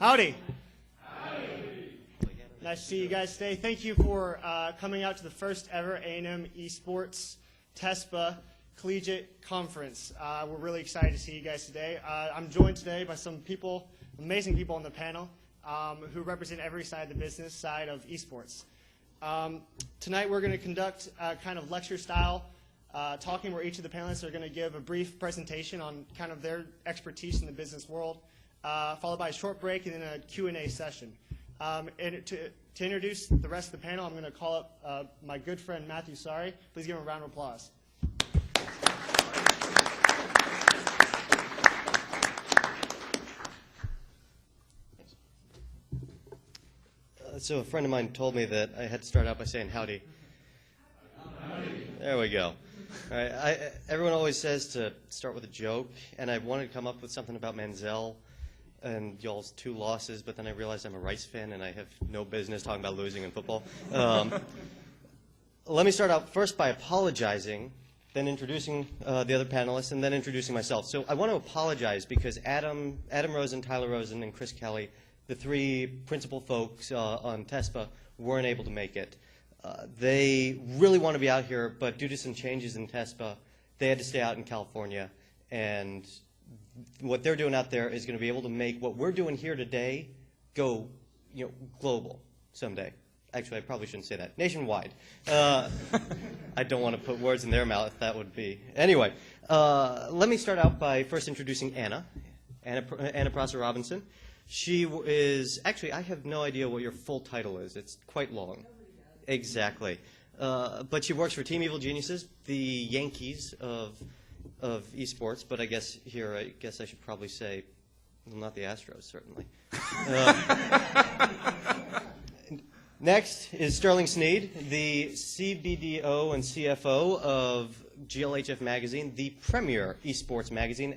Howdy. Howdy. Nice to see you guys today. Thank you for coming out to the first ever A&M eSports TESPA Collegiate Conference. We're really excited to see you guys today. I'm joined today by some people, amazing people on the panel, who represent every side of the business side of eSports. Tonight we're going to conduct kind of lecture style talking where each of the panelists are going to give a brief presentation on kind of their expertise in the business world, followed by a short break and then a Q&A session. And to introduce the rest of the panel, I'm going to call up my good friend Matthew Sari. Please give him a round of applause. So a friend of mine told me that I had to start out by saying howdy. Howdy. There we go. All right. Everyone always says to start with a joke, and I wanted to come up with something about Manziel and y'all's 2 losses, but then I realized I'm a Rice fan, and I have no business talking about losing in football. Let me start out first by apologizing, then introducing the other panelists, and then introducing myself. So I want to apologize because Adam Rosen, Tyler Rosen, and Chris Kelly, the 3 principal folks on TESPA, weren't able to make it. They really want to be out here, but due to some changes in TESPA, they had to stay out in California. And what they're doing out there is going to be able to make what we're doing here today go, global someday. Actually, I probably shouldn't say that. Nationwide. I don't want to put words in their mouth. That would be. Anyway, let me start out by first introducing Anna Prosser Robinson. She is, actually, I have no idea what your full title is. It's quite long. Exactly. But she works for Team Evil Geniuses, the Yankees of esports, but I guess I should probably say, well, not the Astros, certainly. Next is Sterling Sneed, the CBDO and CFO of GLHF Magazine, the premier esports magazine.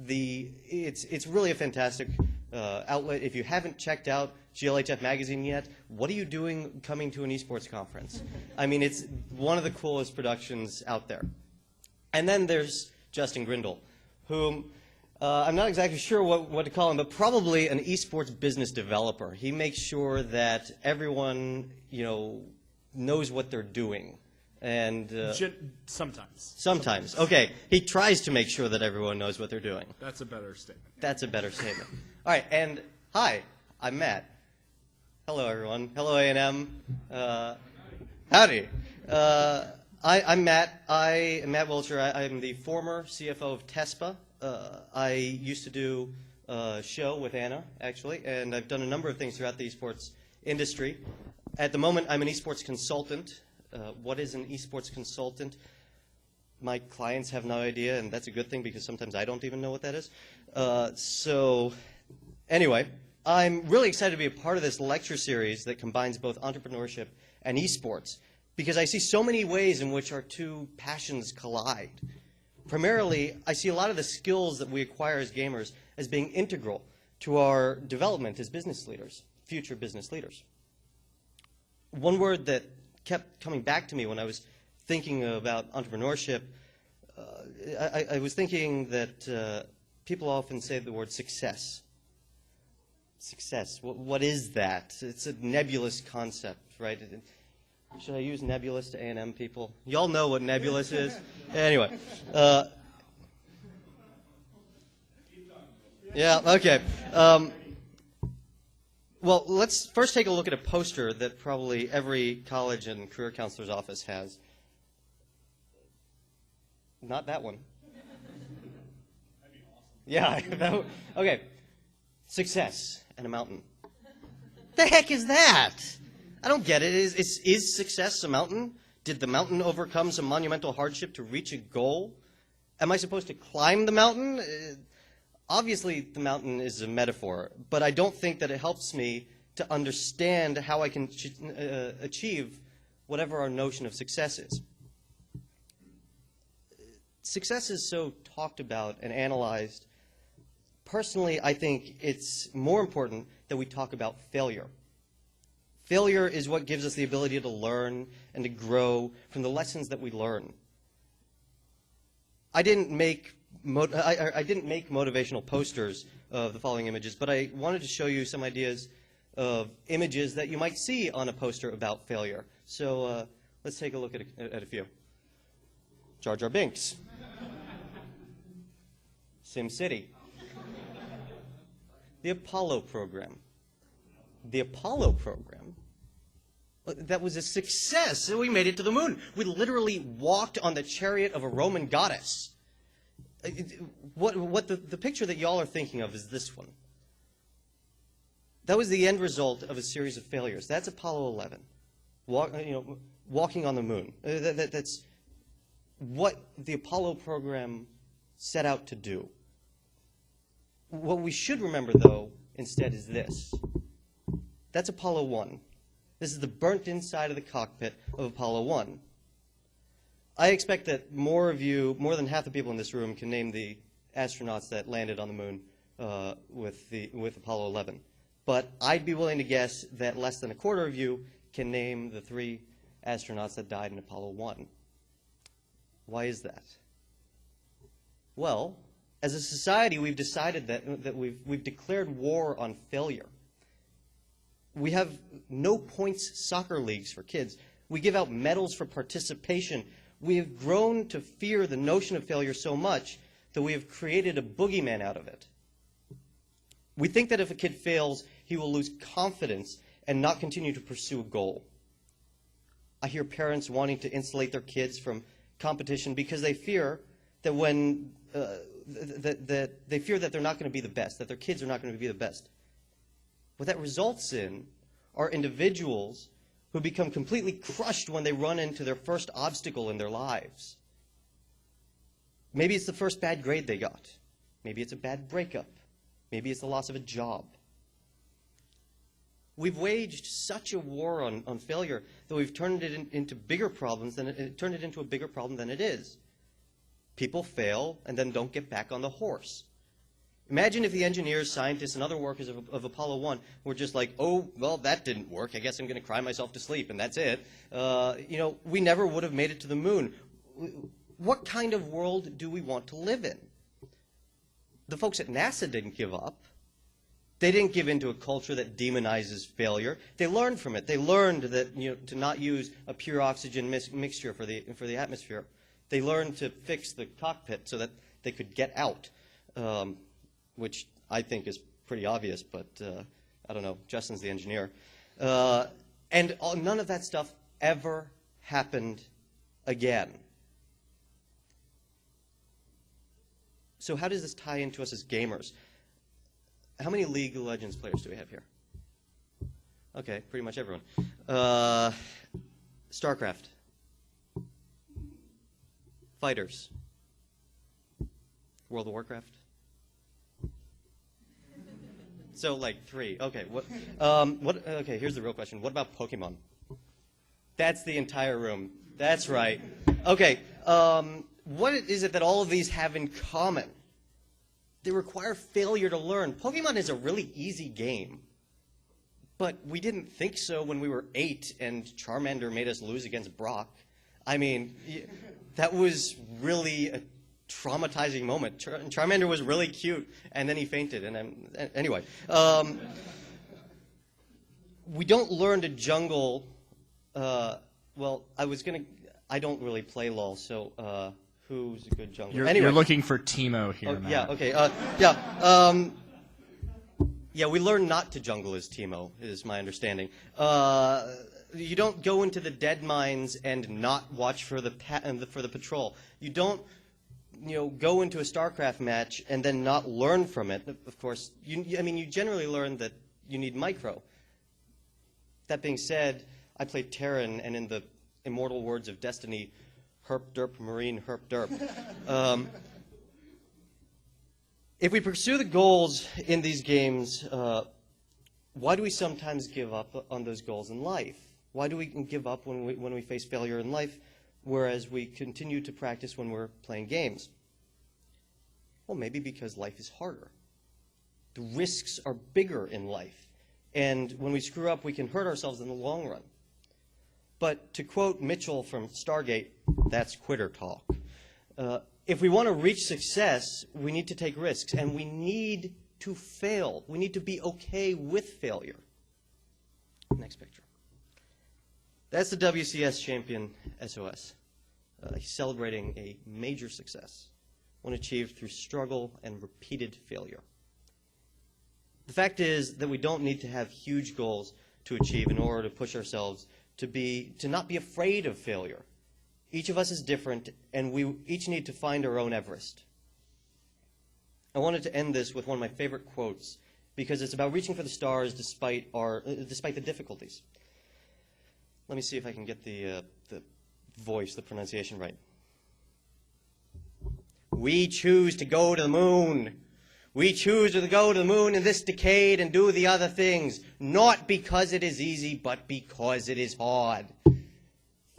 It's really a fantastic outlet. If you haven't checked out GLHF Magazine yet, what are you doing coming to an esports conference? I mean, it's one of the coolest productions out there. And then there's Justin Grindle, whom I'm not exactly sure what to call him, but probably an esports business developer. He makes sure that everyone, knows what they're doing. And sometimes. Sometimes. Okay. He tries to make sure that everyone knows what they're doing. That's a better statement. That's a better statement. All right. And hi, I'm Matt. Hello, everyone. Hello, A&M. Howdy. I'm Matt. I'm Matt Wilcher. I'm the former CFO of TESPA. I used to do a show with Anna, actually, and I've done a number of things throughout the esports industry. At the moment, I'm an esports consultant. What is an esports consultant? My clients have no idea, and that's a good thing because sometimes I don't even know what that is. So anyway, I'm really excited to be a part of this lecture series that combines both entrepreneurship and esports because I see so many ways in which our 2 passions collide. Primarily, I see a lot of the skills that we acquire as gamers as being integral to our development as business leaders, future business leaders. One word that kept coming back to me when I was thinking about entrepreneurship, I was thinking that people often say the word success. Success, what is that? It's a nebulous concept, right? Should I use nebulous to A&M people? Y'all know what nebulous is. Anyway. Yeah, okay. Well, let's first take a look at a poster that probably every college and career counselor's office has. Not that one. That'd be awesome. Yeah. Okay. Success and a mountain. The heck is that? I don't get it. Is success a mountain? Did the mountain overcome some monumental hardship to reach a goal? Am I supposed to climb the mountain? Obviously, the mountain is a metaphor, but I don't think that it helps me to understand how I can achieve whatever our notion of success is. Success is so talked about and analyzed. Personally, I think it's more important that we talk about failure. Failure is what gives us the ability to learn and to grow from the lessons that we learn. I didn't make I didn't make motivational posters of the following images, but I wanted to show you some ideas of images that you might see on a poster about failure. So let's take a look at a few. Jar Jar Binks. Sim City. The Apollo program. The Apollo program? That was a success. We made it to the moon. We literally walked on the chariot of a Roman goddess. What the picture that y'all are thinking of is this one. That was the end result of a series of failures. That's Apollo 11, walking on the moon. That's what the Apollo program set out to do. What we should remember, though, instead is this. That's Apollo 1. This is the burnt inside of the cockpit of Apollo 1. I expect that more of you, more than half the people in this room, can name the astronauts that landed on the moon with Apollo 11. But I'd be willing to guess that less than a quarter of you can name the 3 astronauts that died in Apollo 1. Why is that? Well, as a society, we've decided that we've declared war on failure. We have no points soccer leagues for kids. We give out medals for participation. We have grown to fear the notion of failure so much that we have created a boogeyman out of it. We think that if a kid fails, he will lose confidence and not continue to pursue a goal. I hear parents wanting to insulate their kids from competition because they fear that they fear that they're not going to be the best, that their kids are not going to be the best. What that results in are individuals who become completely crushed when they run into their first obstacle in their lives. Maybe it's the first bad grade they got. Maybe it's a bad breakup. Maybe it's the loss of a job. We've waged such a war on failure that we've turned it into bigger problems turned it into a bigger problem than it is. People fail and then don't get back on the horse. Imagine if the engineers, scientists, and other workers of Apollo 1 were just like, oh, well, that didn't work. I guess I'm going to cry myself to sleep, and that's it. We never would have made it to the moon. What kind of world do we want to live in? The folks at NASA didn't give up. They didn't give in to a culture that demonizes failure. They learned from it. They learned that to not use a pure oxygen mixture for the atmosphere. They learned to fix the cockpit so that they could get out, which I think is pretty obvious, but I don't know. Justin's the engineer. And none of that stuff ever happened again. So how does this tie into us as gamers? How many League of Legends players do we have here? Okay, pretty much everyone. StarCraft. Fighters. World of Warcraft. So like 3. Okay. Okay. Here's the real question. What about Pokemon? That's the entire room. That's right. Okay. What is it that all of these have in common? They require failure to learn. Pokemon is a really easy game, but we didn't think so when we were 8 and Charmander made us lose against Brock. I mean, that was really a traumatizing moment. Charmander was really cute, and then he fainted. Anyway, we don't learn to jungle. Well, I don't really play LOL, so who's a good jungler? You're looking for Teemo here, Matt. Yeah. Okay. Yeah. We learn not to jungle as Teemo, is my understanding. You don't go into the dead mines and not watch for the patrol. You don't, go into a StarCraft match and then not learn from it. Of course, you generally learn that you need micro. That being said, I played Terran, and in the immortal words of Destiny, herp derp marine herp derp. If we pursue the goals in these games, why do we sometimes give up on those goals in life? Why do we give up when we face failure in life, whereas we continue to practice when we're playing games? Well, maybe because life is harder. The risks are bigger in life. And when we screw up, we can hurt ourselves in the long run. But to quote Mitchell from Stargate, that's quitter talk. if we want to reach success, we need to take risks, and we need to fail. We need to be okay with failure. Next picture. That's the WCS champion, SOS. He's celebrating a major success, one achieved through struggle and repeated failure. The fact is that we don't need to have huge goals to achieve in order to push ourselves to not be afraid of failure. Each of us is different, and we each need to find our own Everest. I wanted to end this with one of my favorite quotes because it's about reaching for the stars despite the difficulties. Let me see if I can get the voice, the pronunciation right. We choose to go to the moon. We choose to go to the moon in this decade and do the other things, not because it is easy, but because it is hard.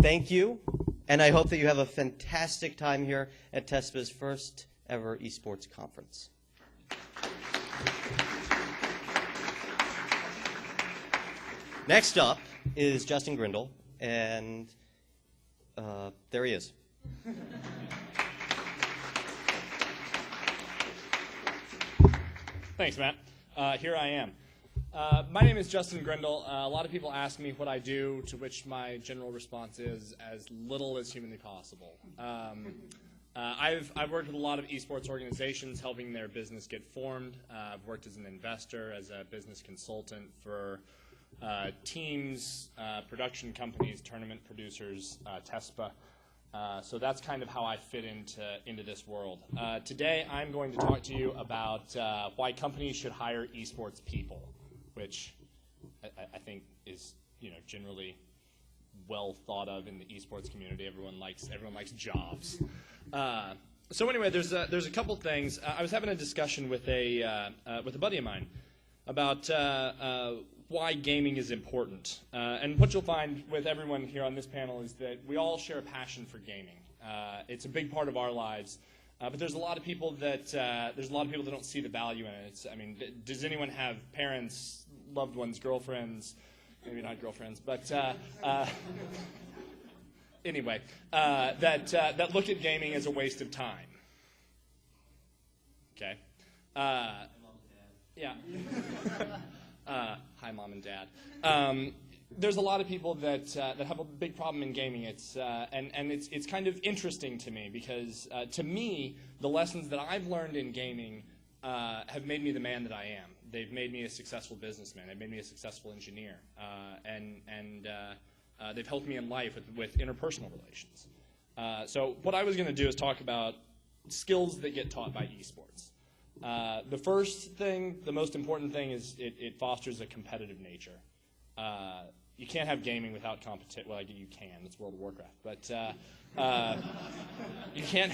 Thank you, and I hope that you have a fantastic time here at TESPA's first ever eSports conference. Next up is Justin Grindle, and there he is. Thanks, Matt. Here I am. My name is Justin Grindle. A lot of people ask me what I do, to which my general response is as little as humanly possible. I've worked with a lot of esports organizations, helping their business get formed. I've worked as an investor, as a business consultant for teams, production companies, tournament producers, TESPA. So that's kind of how I fit into this world. Today I'm going to talk to you about why companies should hire esports people, which I think is generally well thought of in the esports community. Everyone likes jobs. So anyway, there's a couple things. I was having a discussion with a buddy of mine about why gaming is important. And what you'll find with everyone here on this panel is that we all share a passion for gaming. It's a big part of our lives, but there's a lot of people that don't see the value in it. Does anyone have parents, loved ones, girlfriends? Maybe not girlfriends, but anyway, that look at gaming as a waste of time. Okay. Yeah. Hi, Mom and Dad. There's a lot of people that have a big problem in gaming. It's kind of interesting to me because to me, the lessons that I've learned in gaming have made me the man that I am. They've made me a successful businessman. They've made me a successful engineer, and they've helped me in life with interpersonal relations. So what I was going to do is talk about skills that get taught by esports. The first thing, the most important thing, is it fosters a competitive nature. You can't have gaming without competition. Well, you can. It's World of Warcraft, but you can't.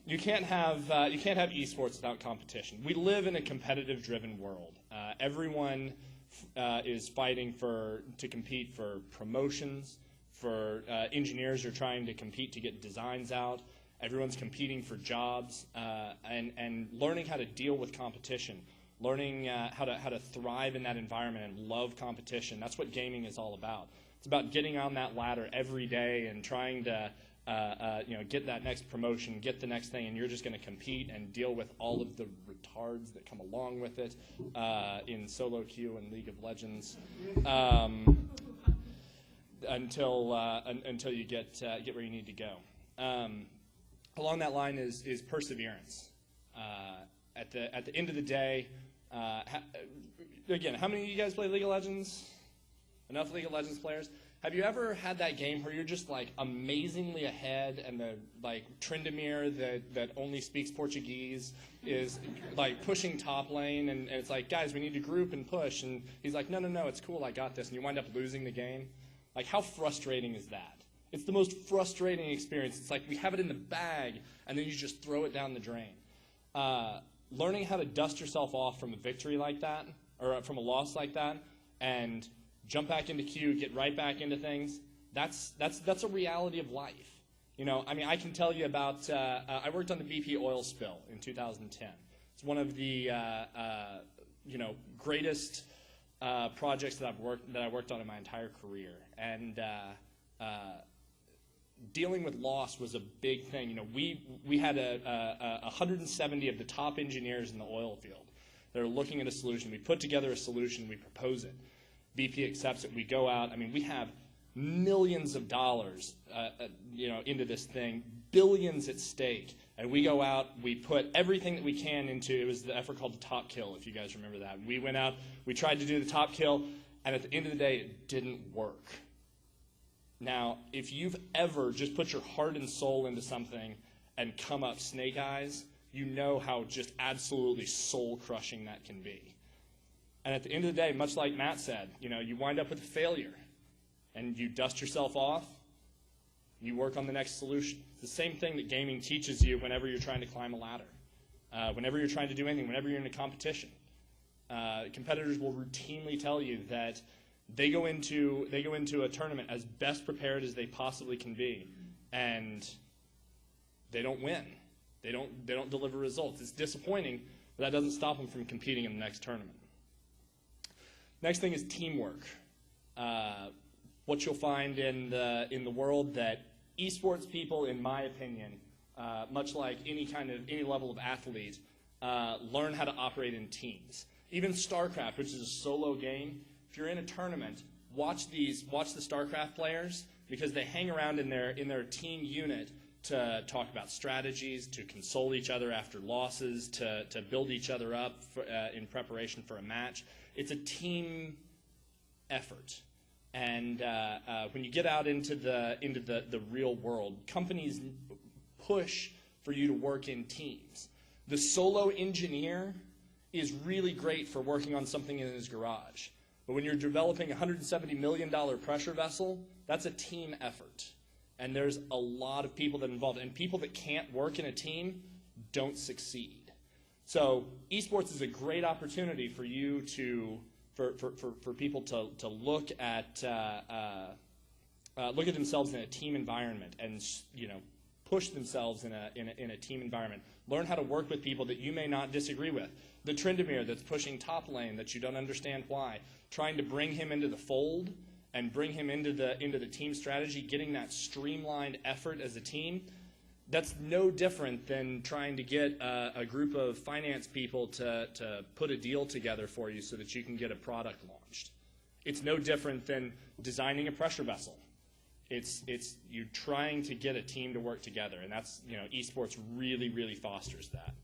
You can't have esports without competition. We live in a competitive-driven world. Everyone is fighting to compete for promotions. For engineers are trying to compete to get designs out. Everyone's competing for jobs, and learning how to deal with competition, learning how to thrive in that environment and love competition. That's what gaming is all about. It's about getting on that ladder every day and trying to get that next promotion, get the next thing, and you're just going to compete and deal with all of the retards that come along with it in solo queue and League of Legends until you get where you need to go. Along that line is perseverance. At the end of the day, again, how many of you guys play League of Legends? Enough League of Legends players? Have you ever had that game where you're just like amazingly ahead, and the Trindamere that only speaks Portuguese is like pushing top lane, and it's like, guys, we need to group and push, and he's like, no, it's cool, I got this, and you wind up losing the game? Like, how frustrating is that? It's the most frustrating experience. It's like we have it in the bag, and then you just throw it down the drain. Learning how to dust yourself off from a victory like that, or from a loss like that, and jump back into queue, get right back into things, that's a reality of life. I can tell you about, I worked on the BP oil spill in 2010. It's one of the greatest projects that I worked on in my entire career. And dealing with loss was a big thing. You know, we had 170 of the top engineers in the oil field. They're looking at a solution. We put together a solution. We propose it. BP accepts it. We go out. I mean, we have millions of dollars, into this thing, billions at stake. And we go out, we put everything that we can into, it was the effort called the top kill, if you guys remember that. We went out, we tried to do the top kill, and at the end of the day, it didn't work. Now, if you've ever just put your heart and soul into something and come up snake eyes, you know how just absolutely soul-crushing that can be. And at the end of the day, much like Matt said, you wind up with a failure. And you dust yourself off, you work on the next solution. It's the same thing that gaming teaches you whenever you're trying to climb a ladder, whenever you're trying to do anything, whenever you're in a competition. Competitors will routinely tell you that they go into a tournament as best prepared as they possibly can be, and they don't win. They don't deliver results. It's disappointing, but that doesn't stop them from competing in the next tournament. Next thing is teamwork. What you'll find in the world that esports people, in my opinion, much like any level of athlete, learn how to operate in teams. Even StarCraft, which is a solo game, if you're in a tournament, watch the StarCraft players, because they hang around in their team unit to talk about strategies, to console each other after losses, to build each other up in preparation for a match. It's a team effort. And when you get out into the real world, companies push for you to work in teams. The solo engineer is really great for working on something in his garage. But when you're developing a $170 million pressure vessel, that's a team effort. And there's a lot of people that are involved. And people that can't work in a team don't succeed. So esports is a great opportunity for you for people to look at themselves in a team environment and push themselves in a team environment. Learn how to work with people that you may not disagree with. The Trindamere that's pushing top lane that you don't understand why, trying to bring him into the fold and bring him into the team strategy, getting that streamlined effort as a team. That's no different than trying to get a group of finance people to put a deal together for you so that you can get a product launched. It's no different than designing a pressure vessel. It's you trying to get a team to work together, and that's esports really fosters that.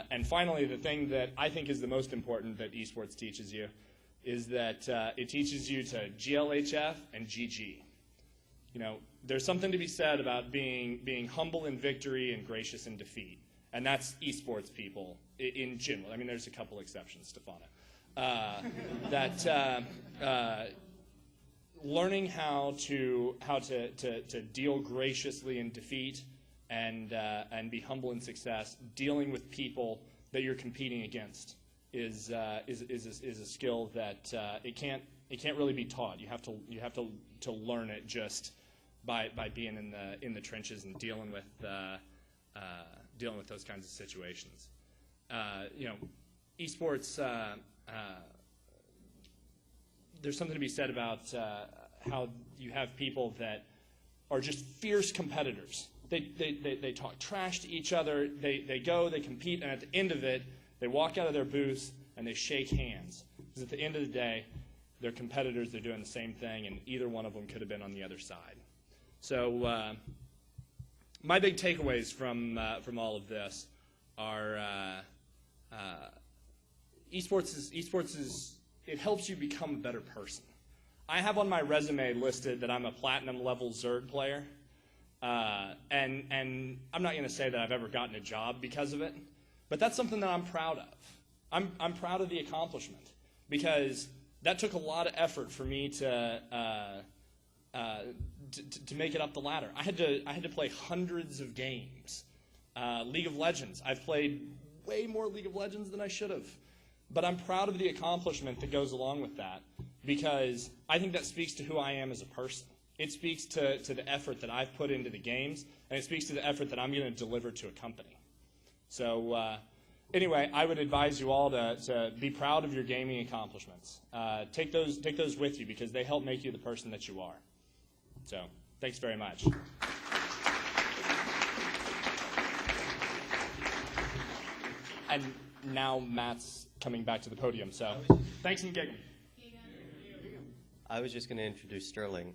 And finally, the thing that I think is the most important that esports teaches you is that it teaches you to GLHF and GG. There's something to be said about being humble in victory and gracious in defeat, and that's esports people in general. I mean, there's a couple exceptions, Stefano. Learning how to deal graciously in defeat and be humble in success, dealing with people that you're competing against is a skill that it can't really be taught. You have to learn it just by being in the trenches and dealing with those kinds of situations. Esports. There's something to be said about how you have people that are just fierce competitors. They talk trash to each other. They go, they compete, and at the end of it, they walk out of their booths and they shake hands. Because at the end of the day, they're competitors. They're doing the same thing, and either one of them could have been on the other side. So my big takeaways from all of this are esports is it helps you become a better person. I have on my resume listed that I'm a platinum level Zerg player, and I'm not going to say that I've ever gotten a job because of it, but that's something that I'm proud of. I'm proud of the accomplishment because that took a lot of effort for me to make it up the ladder. I had to play hundreds of games. League of Legends. I've played way more League of Legends than I should have. But I'm proud of the accomplishment that goes along with that because I think that speaks to who I am as a person. It speaks to the effort that I've put into the games, and it speaks to the effort that I'm going to deliver to a company. So anyway, I would advise you all to be proud of your gaming accomplishments. Take those with you because they help make you the person that you are. So Thanks very much. And now Matt's coming back to the podium, so thanks and gigging. I was just going to introduce Sterling.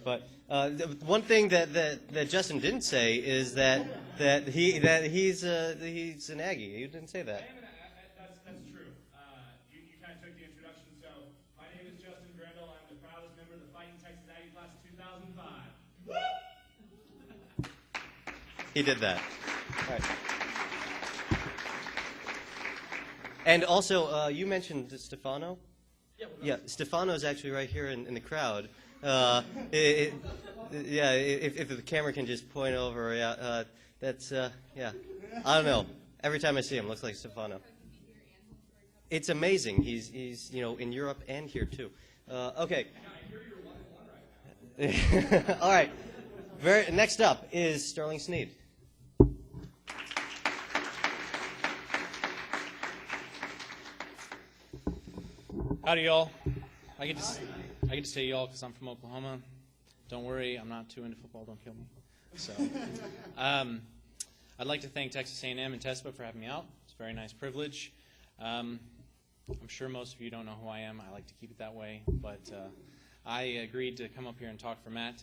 But the one thing that Justin didn't say is that he's an Aggie. You didn't say that. That's true. You kind of took the introduction. So my name is Justin Grendel. I'm the proudest member of the Fighting Texas Aggie class of 2005. He did that. All right. And also, you mentioned Stefano. Yeah, Stefano's actually right here in the crowd. If the camera can just point over, that's yeah. I don't know. Every time I see him, looks like Stefano. It's amazing. He's in Europe and here too. Okay. All right. Next up is Sterling Sneed. Howdy, y'all. I get to say y'all because I'm from Oklahoma. Don't worry, I'm not too into football. Don't kill me. So, I'd like to thank Texas A&M and TESPA for having me out. It's a very nice privilege. I'm sure most of you don't know who I am. I like to keep it that way, but I agreed to come up here and talk for Matt.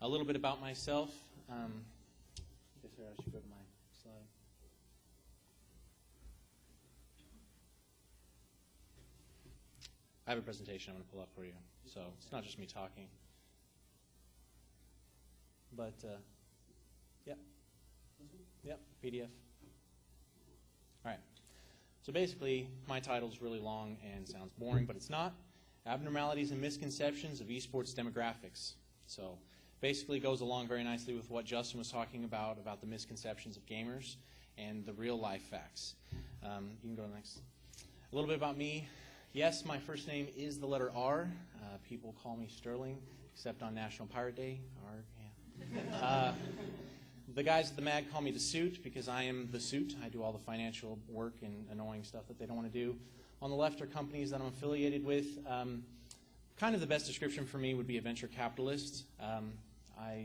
A little bit about myself. I guess I should go to my slide. I have a presentation I'm going to pull up for you, so it's not just me talking. But, yep, PDF. All right. So basically, my title's really long and sounds boring, but it's not. Abnormalities and misconceptions of eSports demographics. So basically goes along very nicely with what Justin was talking about the misconceptions of gamers and the real life facts. You can go to the next. A little bit about me. Yes, my first name is the letter R. People call me Sterling, except on National Pirate Day. R, yeah. The guys at the mag call me the suit because I am the suit. I do all the financial work and annoying stuff that they don't want to do. On the left are companies that I'm affiliated with. Kind of the best description for me would be a venture capitalist. I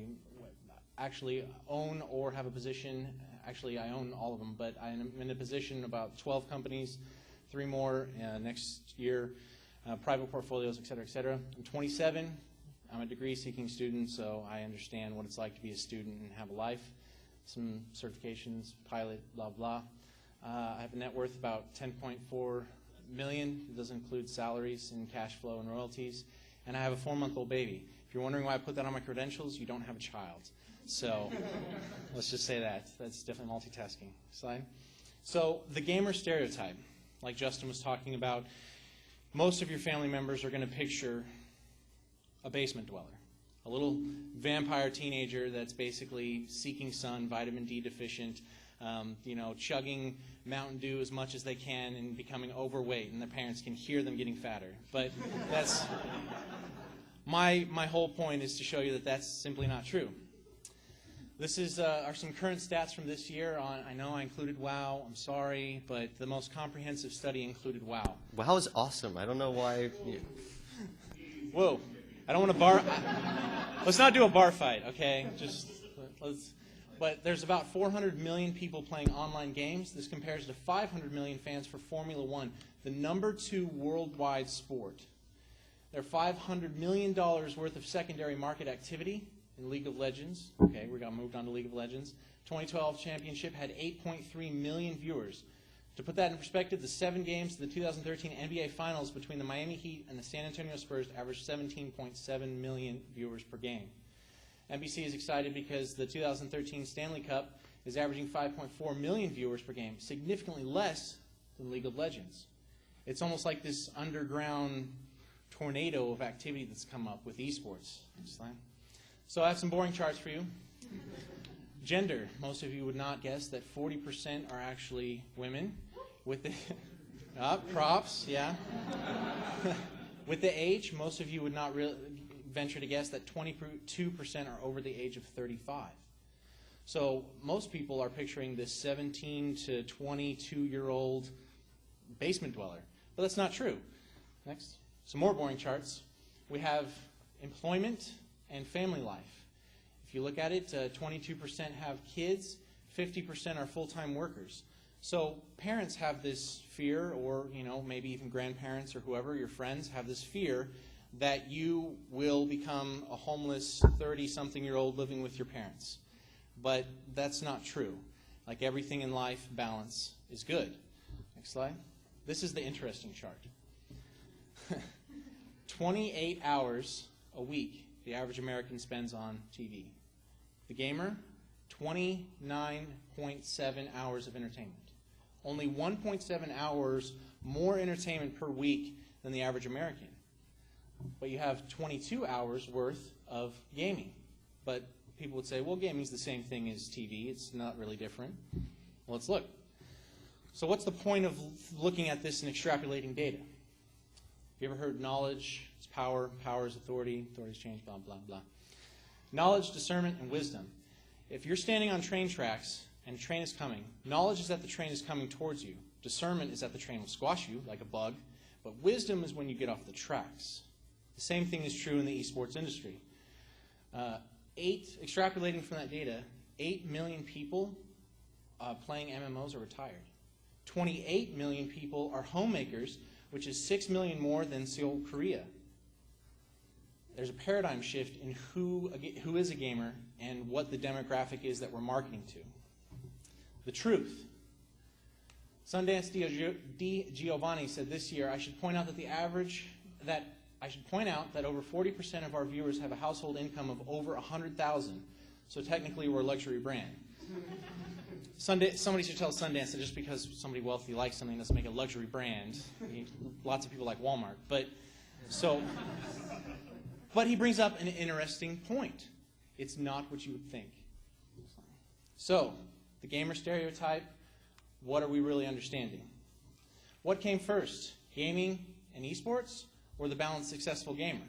actually own or have a position. Actually, I own all of them, but I'm in a position about 12 companies. 3 more next year, private portfolios, et cetera, et cetera. I'm 27. I'm a degree-seeking student, so I understand what it's like to be a student and have a life. Some certifications, pilot, blah, blah. I have a net worth about $10.4 million. It does include salaries and cash flow and royalties. And I have a 4-month-old baby. If you're wondering why I put that on my credentials, you don't have a child. So let's just say that. That's definitely multitasking. Slide. So the gamer stereotype. Like Justin was talking about, most of your family members are going to picture a basement dweller, a little vampire teenager that's basically seeking sun, vitamin D deficient, chugging Mountain Dew as much as they can and becoming overweight, and their parents can hear them getting fatter. But that's my whole point is to show you that that's simply not true. This are some current stats from this year. I know I included WoW. I'm sorry, but the most comprehensive study included WoW. WoW is awesome. I don't know why. Whoa. I don't want to bar. Let's not do a bar fight, okay? But there's about 400 million people playing online games. This compares to 500 million fans for Formula One, the #2 worldwide sport. There are $500 million worth of secondary market activity in League of Legends. Okay, we got moved on to League of Legends. 2012 championship had 8.3 million viewers. To put that in perspective, the 7 games of the 2013 NBA Finals between the Miami Heat and the San Antonio Spurs averaged 17.7 million viewers per game. NBC is excited because the 2013 Stanley Cup is averaging 5.4 million viewers per game, significantly less than League of Legends. It's almost like this underground tornado of activity that's come up with esports. So I have some boring charts for you. Gender. Most of you would not guess that 40% are actually women. With the props, yeah. With the age, most of you would not venture to guess that 22% are over the age of 35. So most people are picturing this 17 to 22-year-old basement dweller. But that's not true. Next. Some more boring charts. We have employment, and family life. If you look at it, 22% have kids, 50% are full-time workers. So parents have this fear, or maybe even grandparents or whoever, your friends, have this fear that you will become a homeless 30-something-year-old living with your parents. But that's not true. Like everything in life, balance is good. Next slide. This is the interesting chart. 28 hours a week the average American spends on TV. The gamer, 29.7 hours of entertainment. Only 1.7 hours more entertainment per week than the average American. But you have 22 hours worth of gaming. But people would say, well, gaming's the same thing as TV. It's not really different. Well, let's look. So what's the point of looking at this and extrapolating data? Have you ever heard knowledge is power, power is authority, authority is change, blah, blah, blah. Knowledge, discernment, and wisdom. If you're standing on train tracks and a train is coming, knowledge is that the train is coming towards you. Discernment is that the train will squash you like a bug. But wisdom is when you get off the tracks. The same thing is true in the eSports industry. Extrapolating from that data, 8 million people playing MMOs are retired. 28 million people are homemakers, which is 6 million more than Seoul, Korea. There's a paradigm shift in who is a gamer and what the demographic is that we're marketing to. The truth. Sundance D. Giovanni said this year, I should point out that over 40% of our viewers have a household income of over 100,000. So technically, we're a luxury brand. Somebody should tell Sundance that just because somebody wealthy likes something doesn't make it a luxury brand. Lots of people like Walmart. But he brings up an interesting point. It's not what you would think. So, the gamer stereotype, what are we really understanding? What came first, gaming and esports, or the balanced, successful gamer?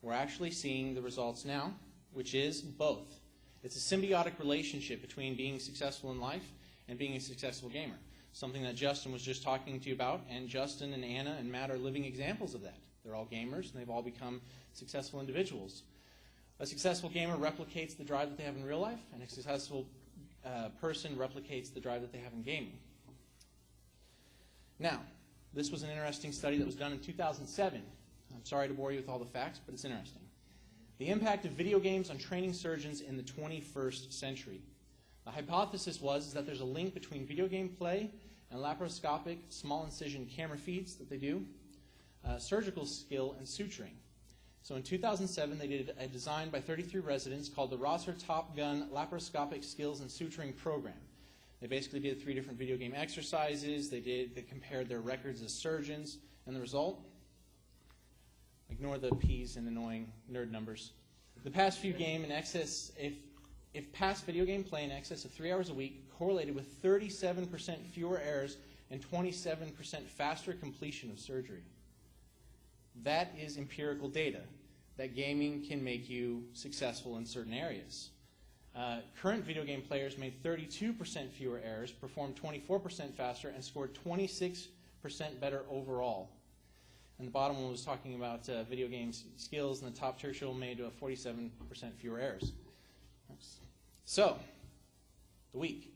We're actually seeing the results now, which is both. It's a symbiotic relationship between being successful in life and being a successful gamer, something that Justin was just talking to you about, and Justin and Anna and Matt are living examples of that. They're all gamers, and they've all become successful individuals. A successful gamer replicates the drive that they have in real life, and a successful person replicates the drive that they have in gaming. Now, this was an interesting study that was done in 2007. I'm sorry to bore you with all the facts, but it's interesting. The impact of video games on training surgeons in the 21st century. The hypothesis was that there's a link between video game play and laparoscopic small incision camera feeds that they do, surgical skill, and suturing. So in 2007, they did a design by 33 residents called the Rosser Top Gun Laparoscopic Skills and Suturing Program. They basically did 3 different video game exercises. They compared their records as surgeons, and the result? Ignore the P's and annoying nerd numbers. The past few game in excess, if past video game play in excess of 3 hours a week correlated with 37% fewer errors and 27% faster completion of surgery. That is empirical data, that gaming can make you successful in certain areas. Current video game players made 32% fewer errors, performed 24% faster, and scored 26% better overall. And the bottom one was talking about video game skills, and the top tertial made 47% fewer errors. So, the week.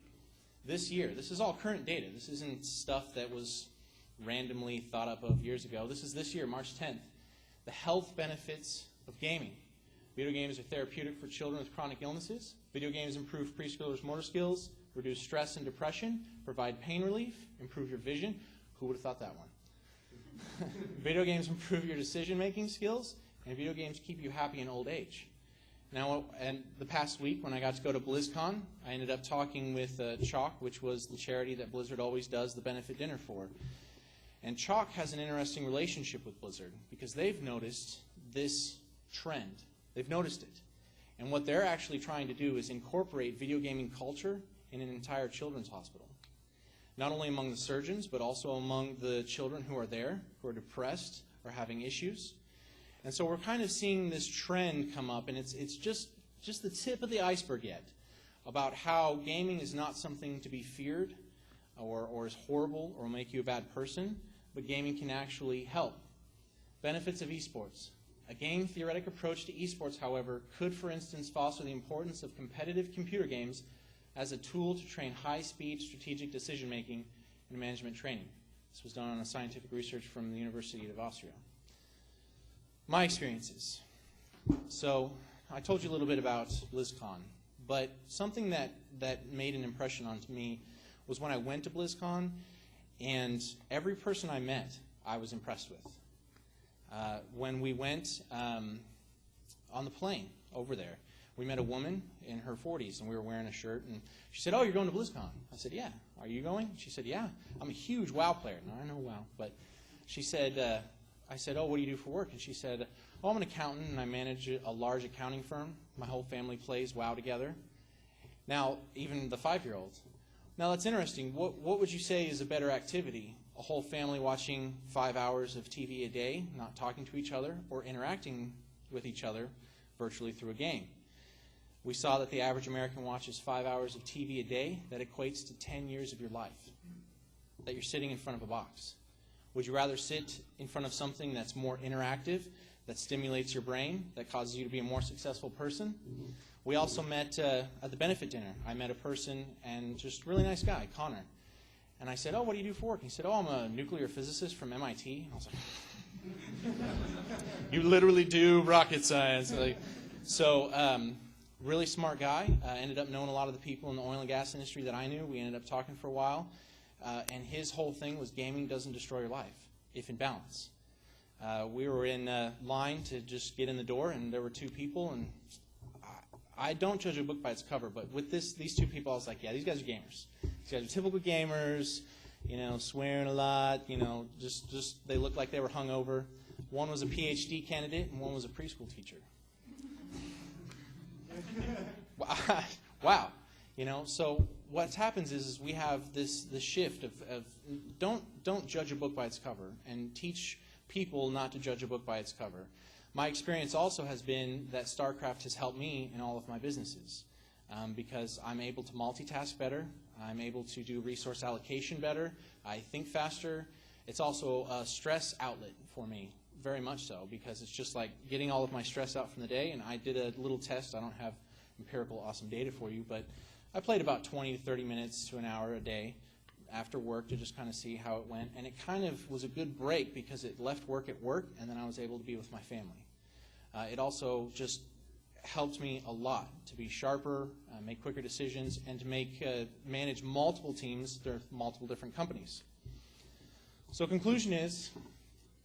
This year, this is all current data. This isn't stuff that was randomly thought up of years ago. This is this year, March 10th. The health benefits of gaming. Video games are therapeutic for children with chronic illnesses. Video games improve preschoolers' motor skills, reduce stress and depression, provide pain relief, improve your vision. Who would have thought that one? Video games improve your decision-making skills, and video games keep you happy in old age. Now, and the past week when I got to go to BlizzCon, I ended up talking with Chalk, which was the charity that Blizzard always does the benefit dinner for. And Chalk has an interesting relationship with Blizzard because they've noticed this trend. They've noticed it. And what they're actually trying to do is incorporate video gaming culture in an entire children's hospital. Not only among the surgeons, but also among the children who are there, who are depressed or having issues. And so we're kind of seeing this trend come up, and it's just the tip of the iceberg yet, about how gaming is not something to be feared or is horrible or will make you a bad person, but gaming can actually help. Benefits of esports. A game-theoretic approach to esports, however, could, for instance, foster the importance of competitive computer games as a tool to train high-speed strategic decision-making and management training. This was done on a scientific research from the University of Austria. My experiences. So I told you a little bit about BlizzCon, but something that made an impression on me was when I went to BlizzCon, and every person I met, I was impressed with. When we went on the plane over there, we met a woman in her 40s, and we were wearing a shirt, and she said, "Oh, you're going to BlizzCon?" I said, "Yeah." "Are you going?" She said, "Yeah. I'm a huge WoW player." Now, I know WoW, but she said, I said, "Oh, what do you do for work?" And she said, "Oh, I'm an accountant, and I manage a large accounting firm. My whole family plays WoW together." Now, even the 5-year-old. Now, that's interesting. What would you say is a better activity? A whole family watching 5 hours of TV a day, not talking to each other, or interacting with each other virtually through a game? We saw that the average American watches 5 hours of TV a day. That equates to 10 years of your life that you're sitting in front of a box. Would you rather sit in front of something that's more interactive, that stimulates your brain, that causes you to be a more successful person? We also met at the benefit dinner. I met a person, and just really nice guy, Connor. And I said, "Oh, what do you do for work?" He said, "Oh, I'm a nuclear physicist from MIT." And I was like, "You literally do rocket science." Really smart guy. Ended up knowing a lot of the people in the oil and gas industry that I knew. We ended up talking for a while. And his whole thing was gaming doesn't destroy your life, if in balance. We were in line to just get in the door, and there were 2 people. And I don't judge a book by its cover, but with these 2 people, I was like, yeah, these guys are gamers. These guys are typical gamers, swearing a lot, just they looked like they were hungover. One was a PhD candidate, and one was a preschool teacher. Wow. So what happens is we have this shift of don't judge a book by its cover, and teach people not to judge a book by its cover. My experience also has been that StarCraft has helped me in all of my businesses because I'm able to multitask better. I'm able to do resource allocation better. I think faster. It's also a stress outlet for me, very much so, because it's just like getting all of my stress out from the day. And I did a little test. I don't have empirical awesome data for you, but I played about 20 to 30 minutes to an hour a day after work to just kind of see how it went. And it kind of was a good break because it left work at work, and then I was able to be with my family. It also just helped me a lot to be sharper, make quicker decisions, and to manage multiple teams. There are multiple different companies. So conclusion is,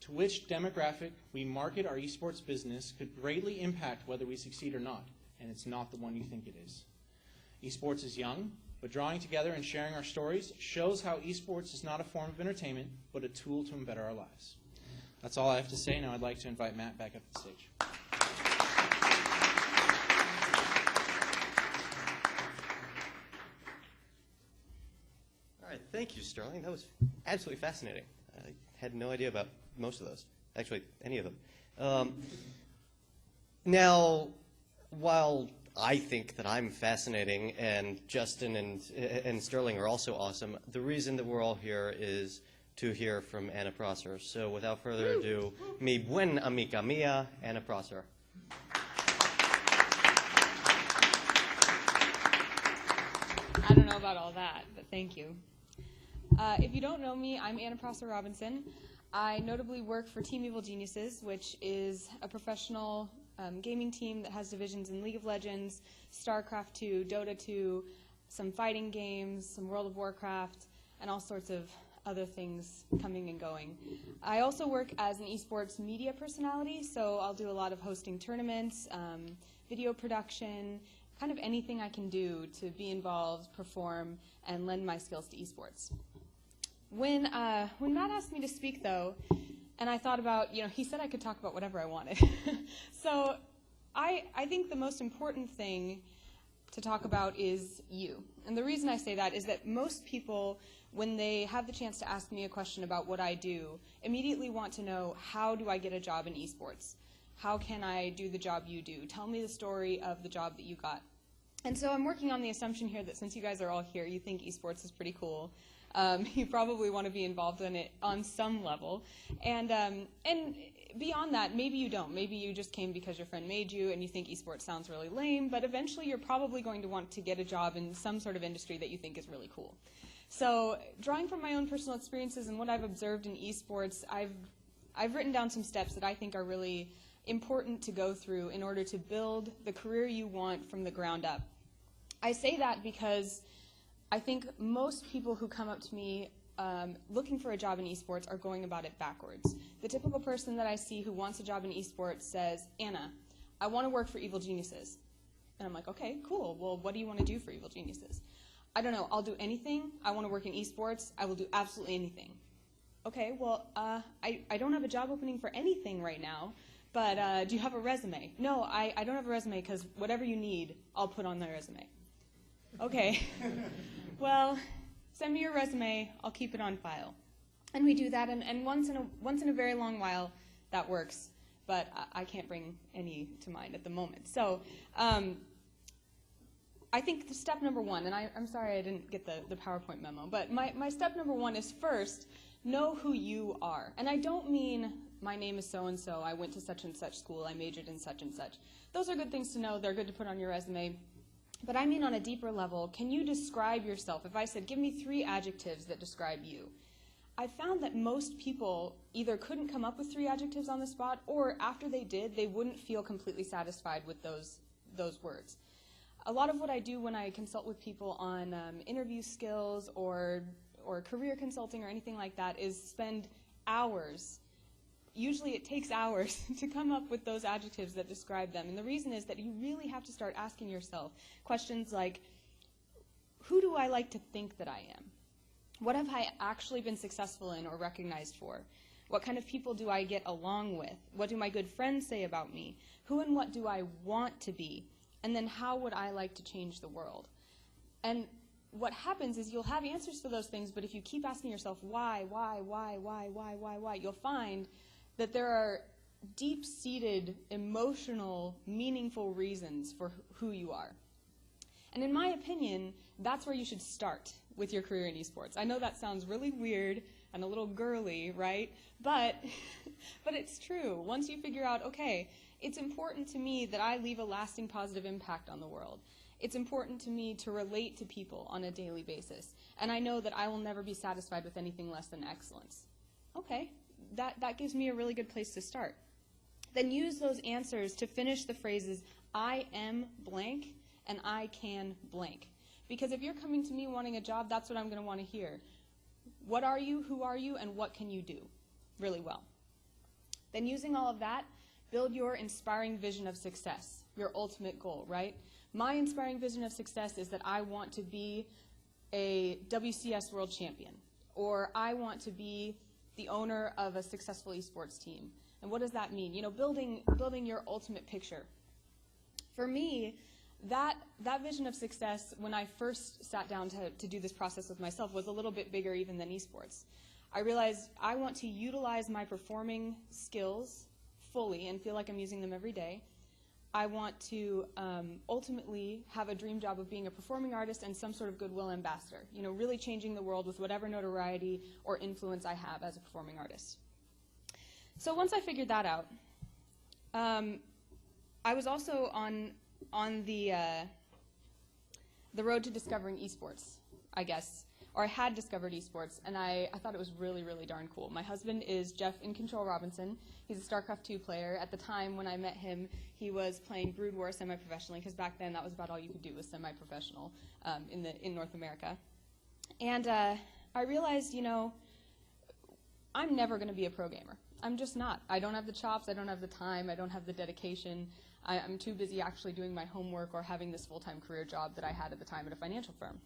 to which demographic we market our esports business could greatly impact whether we succeed or not, and it's not the one you think it is. Esports is young, but drawing together and sharing our stories shows how esports is not a form of entertainment, but a tool to better our lives. That's all I have to say. Now I'd like to invite Matt back up to the stage. All right, thank you, Sterling. That was absolutely fascinating. I had no idea about most of those, actually, any of them. Now, while I think that I'm fascinating and Justin and Sterling are also awesome, the reason that we're all here is to hear from Anna Prosser. So without further ado, mi buen amiga mia, Anna Prosser. I don't know about all that, but thank you. If you don't know me, I'm Anna Prosser Robinson. I notably work for Team Evil Geniuses, which is a professional gaming team that has divisions in League of Legends, StarCraft 2, Dota 2, some fighting games, some World of Warcraft, and all sorts of other things coming and going. I also work as an esports media personality, so I'll do a lot of hosting tournaments, video production, kind of anything I can do to be involved, perform, and lend my skills to esports. When Matt asked me to speak, though, and I thought about, he said I could talk about whatever I wanted. So I think the most important thing to talk about is you. And the reason I say that is that most people, when they have the chance to ask me a question about what I do, immediately want to know, how do I get a job in esports? How can I do the job you do? Tell me the story of the job that you got. And so I'm working on the assumption here that since you guys are all here, you think esports is pretty cool. You probably want to be involved in it on some level. And beyond that, maybe you don't. Maybe you just came because your friend made you and you think esports sounds really lame, but eventually you're probably going to want to get a job in some sort of industry that you think is really cool. So drawing from my own personal experiences and what I've observed in esports, I've written down some steps that I think are really important to go through in order to build the career you want from the ground up. I say that because I think most people who come up to me looking for a job in esports are going about it backwards. The typical person that I see who wants a job in esports says, Anna, I want to work for Evil Geniuses. And I'm like, okay, cool. Well, what do you want to do for Evil Geniuses? I don't know. I'll do anything. I want to work in esports. I will do absolutely anything. Okay, well, I don't have a job opening for anything right now, but do you have a resume? No, I don't have a resume because whatever you need, I'll put on the resume. Okay, well, send me your resume. I'll keep it on file. And we do that, and once in a very long while, that works. But I can't bring any to mind at the moment. So I think step number one, and I'm sorry I didn't get the PowerPoint memo, but my step number one is first, know who you are. And I don't mean my name is so-and-so, I went to such and such school, I majored in such and such. Those are good things to know. They're good to put on your resume. But I mean on a deeper level, can you describe yourself? If I said, give me 3 adjectives that describe you, I found that most people either couldn't come up with 3 adjectives on the spot, or after they did, they wouldn't feel completely satisfied with those words. A lot of what I do when I consult with people on interview skills or career consulting or anything like that is spend hours. Usually it takes hours to come up with those adjectives that describe them. And the reason is that you really have to start asking yourself questions like, who do I like to think that I am? What have I actually been successful in or recognized for? What kind of people do I get along with? What do my good friends say about me? Who and what do I want to be? And then how would I like to change the world? And what happens is you'll have answers for those things, but if you keep asking yourself why, you'll find that there are deep-seated, emotional, meaningful reasons for who you are. And in my opinion, that's where you should start with your career in esports. I know that sounds really weird and a little girly, right? But it's true. Once you figure out, okay, it's important to me that I leave a lasting positive impact on the world. It's important to me to relate to people on a daily basis. And I know that I will never be satisfied with anything less than excellence. Okay, that gives me a really good place to start. Then use those answers to finish the phrases, I am blank and I can blank. Because if you're coming to me wanting a job, that's what I'm going to want to hear. What are you, who are you, and what can you do really well? Then using all of that, build your inspiring vision of success, your ultimate goal, right? My inspiring vision of success is that I want to be a WCS world champion, or I want to be the owner of a successful esports team. And what does that mean? You know, building your ultimate picture. For me, that vision of success, when I first sat down to do this process with myself, was a little bit bigger even than esports. I realized I want to utilize my performing skills fully and feel like I'm using them every day. I want to ultimately have a dream job of being a performing artist and some sort of goodwill ambassador, you know, really changing the world with whatever notoriety or influence I have as a performing artist. So once I figured that out, I was also on the road to discovering esports, I guess, or I had discovered esports, and I thought it was really, really darn cool. My husband is Jeff In Control Robinson. He's a StarCraft 2 player. At the time when I met him, he was playing Brood War semi-professionally, because back then that was about all you could do was semi-professional in North America. And I realized, you know, I'm never going to be a pro gamer. I'm just not. I don't have the chops. I don't have the time. I don't have the dedication. I'm too busy actually doing my homework or having this full-time career job that I had at the time at a financial firm.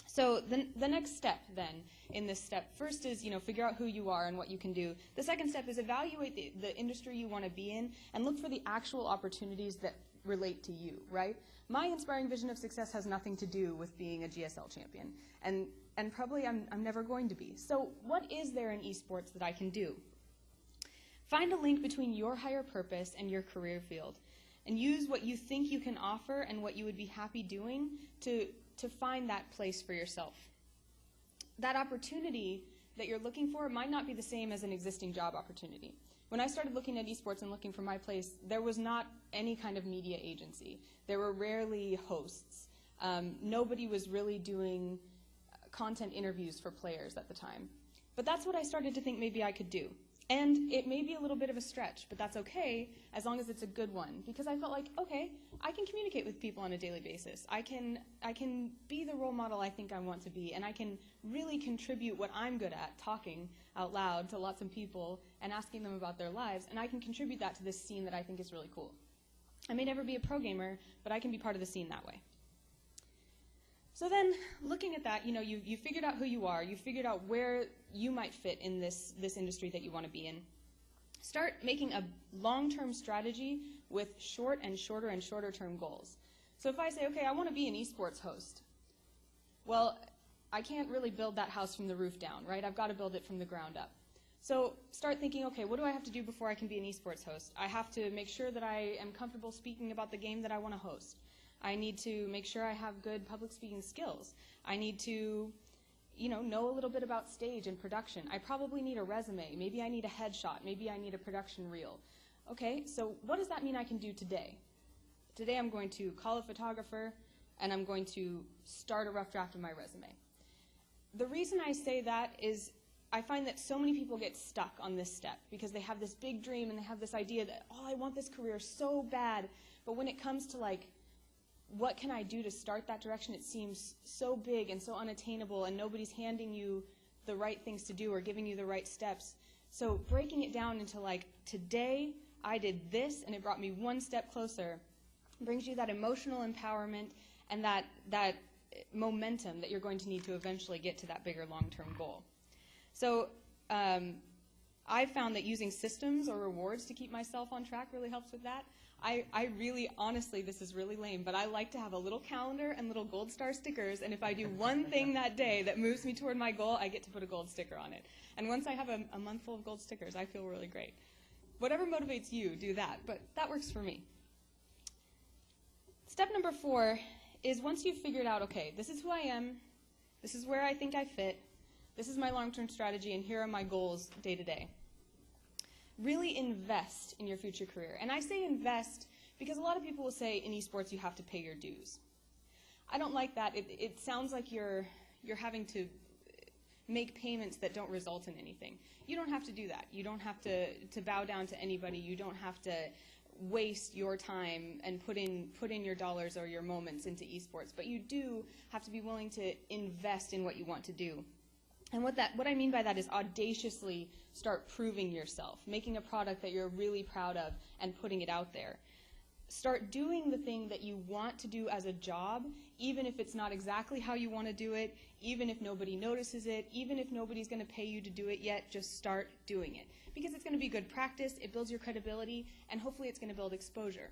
So the next step then in this step, first is, you know, figure out who you are and what you can do. The second step is evaluate the industry you want to be in and look for the actual opportunities that relate to you, right? My inspiring vision of success has nothing to do with being a GSL champion, and probably I'm never going to be. So what is there in esports that I can do? Find a link between your higher purpose and your career field, and use what you think you can offer and what you would be happy doing to find that place for yourself. that opportunity that you're looking for might not be the same as an existing job opportunity. When I started looking at esports and looking for my place, there was not any kind of media agency. There were rarely hosts. Nobody was really doing content interviews for players at the time. But that's what I started to think maybe I could do. And it may be a little bit of a stretch, but that's okay as long as it's a good one. Because I felt like, okay, I can communicate with people on a daily basis. I can be the role model I think I want to be, and I can really contribute what I'm good at, talking out loud to lots of people and asking them about their lives, and I can contribute that to this scene that I think is really cool. I may never be a pro gamer, but I can be part of the scene that way. So then, looking at that, you figured out who you are, you figured out where you might fit in this industry that you want to be in. Start making a long-term strategy with short and shorter term goals. So if I say, okay, I want to be an esports host, well, I can't really build that house from the roof down, right? I've got to build it from the ground up. So start thinking, okay, what do I have to do before I can be an esports host? I have to make sure that I am comfortable speaking about the game that I want to host. I need to make sure I have good public speaking skills. I need to, know a little bit about stage and production. I probably need a resume. Maybe I need a headshot. Maybe I need a production reel. Okay, so what does that mean I can do today? Today I'm going to call a photographer, and I'm going to start a rough draft of my resume. The reason I say that is I find that so many people get stuck on this step because they have this big dream and they have this idea that, oh, I want this career so bad, but when it comes to what can I do to start that direction? It seems so big and so unattainable, and nobody's handing you the right things to do or giving you the right steps. So breaking it down into today I did this and it brought me one step closer brings you that emotional empowerment and that momentum that you're going to need to eventually get to that bigger long-term goal. So I found that using systems or rewards to keep myself on track really helps with that. I really, honestly, this is really lame, but I like to have a little calendar and little gold star stickers, and if I do one thing that day that moves me toward my goal, I get to put a gold sticker on it. And once I have a month full of gold stickers, I feel really great. Whatever motivates you, do that, but that works for me. Step number 4 is once you've figured out, okay, this is who I am, this is where I think I fit, this is my long-term strategy, and here are my goals day to day. Really invest in your future career. And I say invest because a lot of people will say in esports you have to pay your dues. I don't like that. It sounds like you're having to make payments that don't result in anything. You don't have to do that. You don't have to bow down to anybody. You don't have to waste your time and put in your dollars or your moments into esports. But you do have to be willing to invest in what you want to do. And what I mean by that is audaciously start proving yourself, making a product that you're really proud of and putting it out there. Start doing the thing that you want to do as a job, even if it's not exactly how you want to do it, even if nobody notices it, even if nobody's going to pay you to do it yet, just start doing it. Because it's going to be good practice, it builds your credibility, and hopefully it's going to build exposure.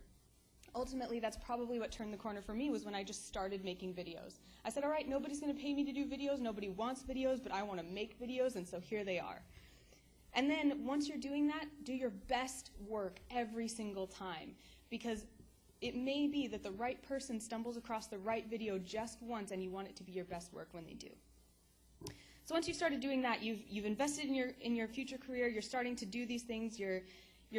Ultimately, that's probably what turned the corner for me was when I just started making videos. I said, all right, nobody's going to pay me to do videos, nobody wants videos, but I want to make videos, and so here they are. And then once you're doing that, do your best work every single time, because it may be that the right person stumbles across the right video just once and you want it to be your best work when they do. So once you started doing that, you've invested in your future career, you're starting to do these things, you're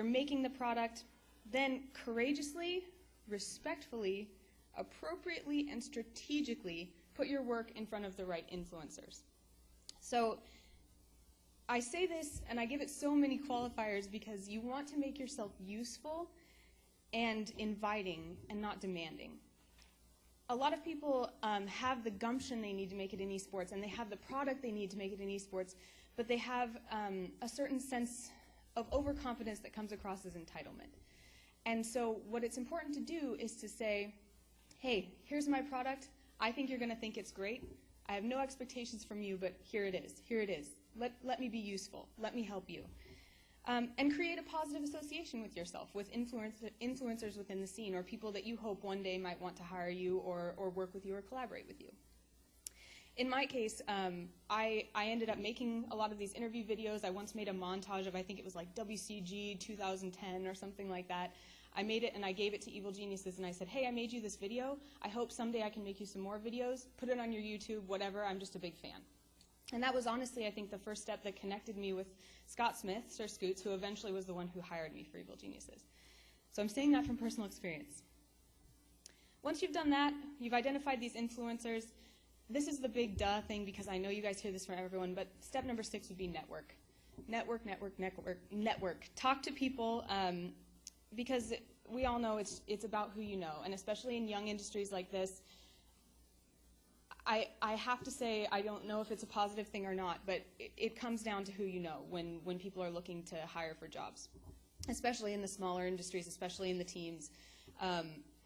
making the product, then courageously, respectfully, appropriately, and strategically put your work in front of the right influencers. So I say this and I give it so many qualifiers because you want to make yourself useful and inviting and not demanding. A lot of people have the gumption they need to make it in esports, and they have the product they need to make it in esports, but they have a certain sense of overconfidence that comes across as entitlement. And so what it's important to do is to say, hey, here's my product. I think you're going to think it's great. I have no expectations from you, but here it is. Here it is. Let me be useful. Let me help you. And create a positive association with yourself, with influencers within the scene, or people that you hope one day might want to hire you or work with you or collaborate with you. In my case, I ended up making a lot of these interview videos. I once made a montage of, I think it was like WCG 2010 or something like that. I made it and I gave it to Evil Geniuses and I said, hey, I made you this video. I hope someday I can make you some more videos. Put it on your YouTube, whatever. I'm just a big fan. And that was honestly, I think, the first step that connected me with Scott Smith, Sir Scoots, who eventually was the one who hired me for Evil Geniuses. So I'm saying that from personal experience. Once you've done that, you've identified these influencers. This is the big duh thing because I know you guys hear this from everyone, but step number 6 would be network. Network. Talk to people because we all know it's about who you know, and especially in young industries like this, I have to say, I don't know if it's a positive thing or not, but it comes down to who you know when people are looking to hire for jobs, especially in the smaller industries, especially in the teams.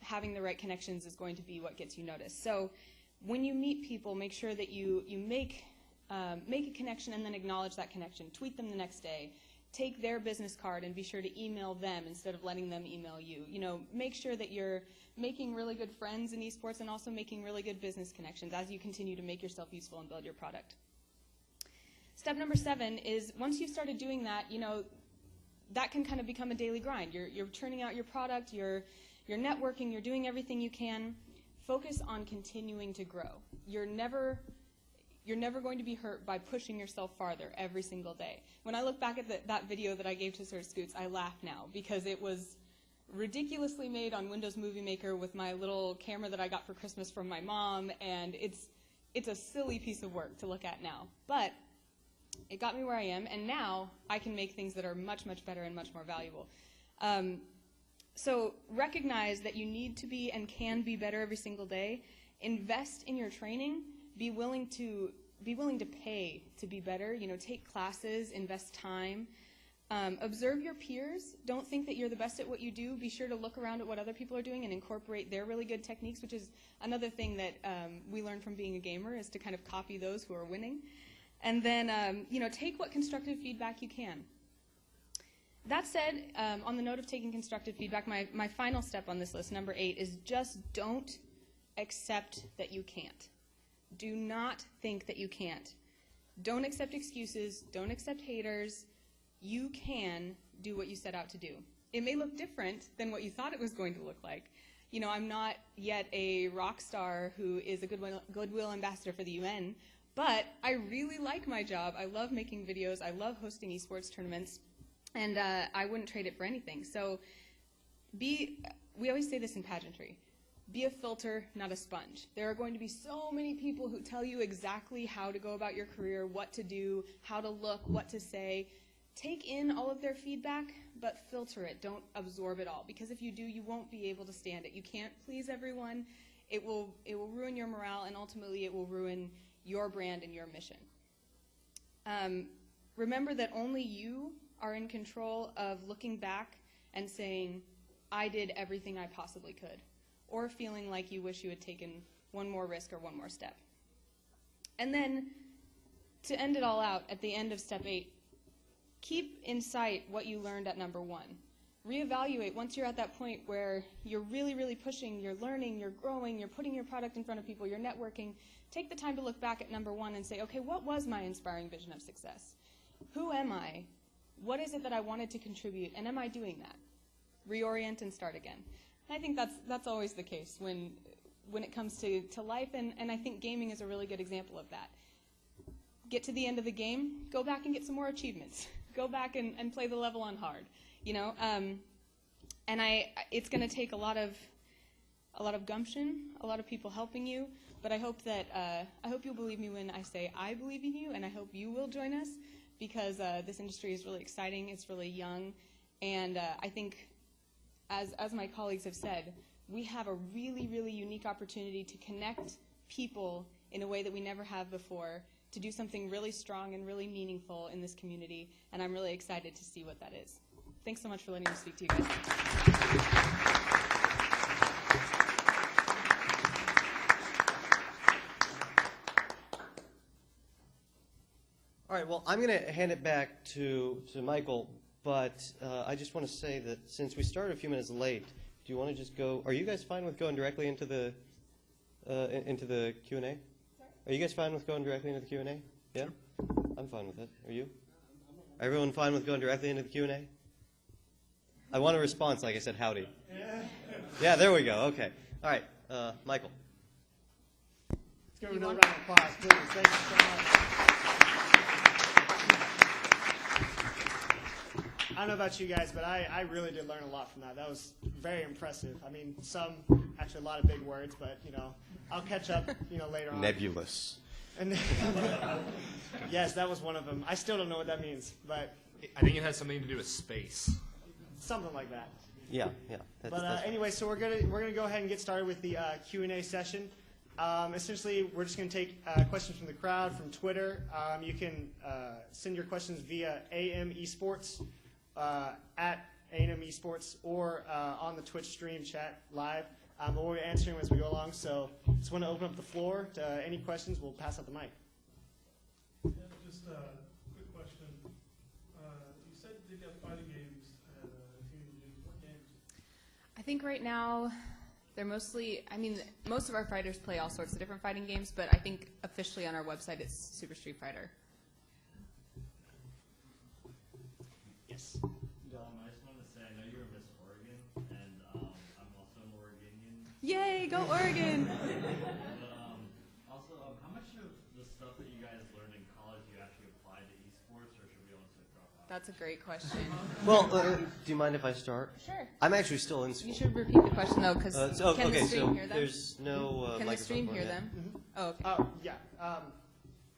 Having the right connections is going to be what gets you noticed. So when you meet people, make sure that you make a connection and then acknowledge that connection. Tweet them the next day. Take their business card and be sure to email them instead of letting them email you. You know, make sure that you're making really good friends in esports and also making really good business connections as you continue to make yourself useful and build your product. Step number 7 is once you've started doing that, you know, that can kind of become a daily grind. You're turning out your product, you're networking, you're doing everything you can. Focus on continuing to grow. You're never going to be hurt by pushing yourself farther every single day. When I look back at that video that I gave to Sir Scoots, I laugh now because it was ridiculously made on Windows Movie Maker with my little camera that I got for Christmas from my mom, and it's a silly piece of work to look at now. But it got me where I am, and now I can make things that are much, much better and much more valuable. So recognize that you need to be and can be better every single day. Invest in your training. Be willing to pay to be better. You know, take classes, invest time. Observe your peers. Don't think that you're the best at what you do. Be sure to look around at what other people are doing and incorporate their really good techniques, which is another thing that we learned from being a gamer, is to kind of copy those who are winning. And then, you know, take what constructive feedback you can. That said, on the note of taking constructive feedback, my final step on this list, number 8, is just don't accept that you can't. Do not think that you can't. Don't accept excuses. Don't accept haters. You can do what you set out to do. It may look different than what you thought it was going to look like. You know, I'm not yet a rock star who is a goodwill ambassador for the UN, but I really like my job. I love making videos. I love hosting esports tournaments, and I wouldn't trade it for anything. So we always say this in pageantry. Be a filter, not a sponge. There are going to be so many people who tell you exactly how to go about your career, what to do, how to look, what to say. Take in all of their feedback, but filter it. Don't absorb it all, because if you do, you won't be able to stand it. You can't please everyone. It will ruin your morale, and ultimately it will ruin your brand and your mission. Remember that only you are in control of looking back and saying, I did everything I possibly could, or feeling like you wish you had taken one more risk or one more step. And then, to end it all out, at the end of step 8, keep in sight what you learned at number 1. Reevaluate once you're at that point where you're really, really pushing, you're learning, you're growing, you're putting your product in front of people, you're networking. Take the time to look back at number 1 and say, okay, what was my inspiring vision of success? Who am I? What is it that I wanted to contribute, and am I doing that? Reorient and start again. I think that's always the case when it comes to life, and I think gaming is a really good example of that. Get to the end of the game, go back and get some more achievements. Go back and play the level on hard, you know. And it's going to take a lot of gumption, a lot of people helping you. But I hope you'll believe me when I say I believe in you, and I hope you will join us, because this industry is really exciting. It's really young, and I think, as my colleagues have said, we have a really, really unique opportunity to connect people in a way that we never have before, to do something really strong and really meaningful in this community, and I'm really excited to see what that is. Thanks so much for letting me speak to you guys. All right, well, I'm going to hand it back to Michael, but I just want to say that since we started a few minutes late, do you want to just go? Are you guys fine with going directly into the Q&A? Are you guys fine with going directly into the Q&A? Yeah? Sure. I'm fine with it. Are you? Everyone fine with going directly into the Q&A? I want a response, like I said, howdy. Yeah, there we go. Okay. All right, Michael. Let's give him another round of applause, please. Thank you so much. I don't know about you guys, but I really did learn a lot from that. That was very impressive. I mean, actually a lot of big words, but, I'll catch up, later on. Nebulous. And yes, that was one of them. I still don't know what that means, but I think it has something to do with space. something like that. Yeah. But anyway, so we're gonna go ahead and get started with the Q&A session. Essentially, we're just gonna take questions from the crowd, from Twitter. You can send your questions via AM eSports at A&M eSports or on the Twitch stream chat live. But we'll be answering them as we go along. So just want to open up the floor to any questions. We'll pass out the mic. Yeah, just a quick question. You said you got fighting games at TVG. What games? I think right now they're mostly, most of our fighters play all sorts of different fighting games, but I think officially on our website it's Super Street Fighter. Yes. I just wanted to say, I know you're Miss Oregon, and I'm also an Oregonian. Yay, go Oregon! But also, how much of the stuff that you guys learned in college you actually apply to esports, or should we also drop out? That's a great question. Well, do you mind if I start? Sure. I'm actually still in school. You should repeat the question though, because can the stream hear them? There's no Can the stream microphone hear yet. them? Oh, okay. Oh, yeah.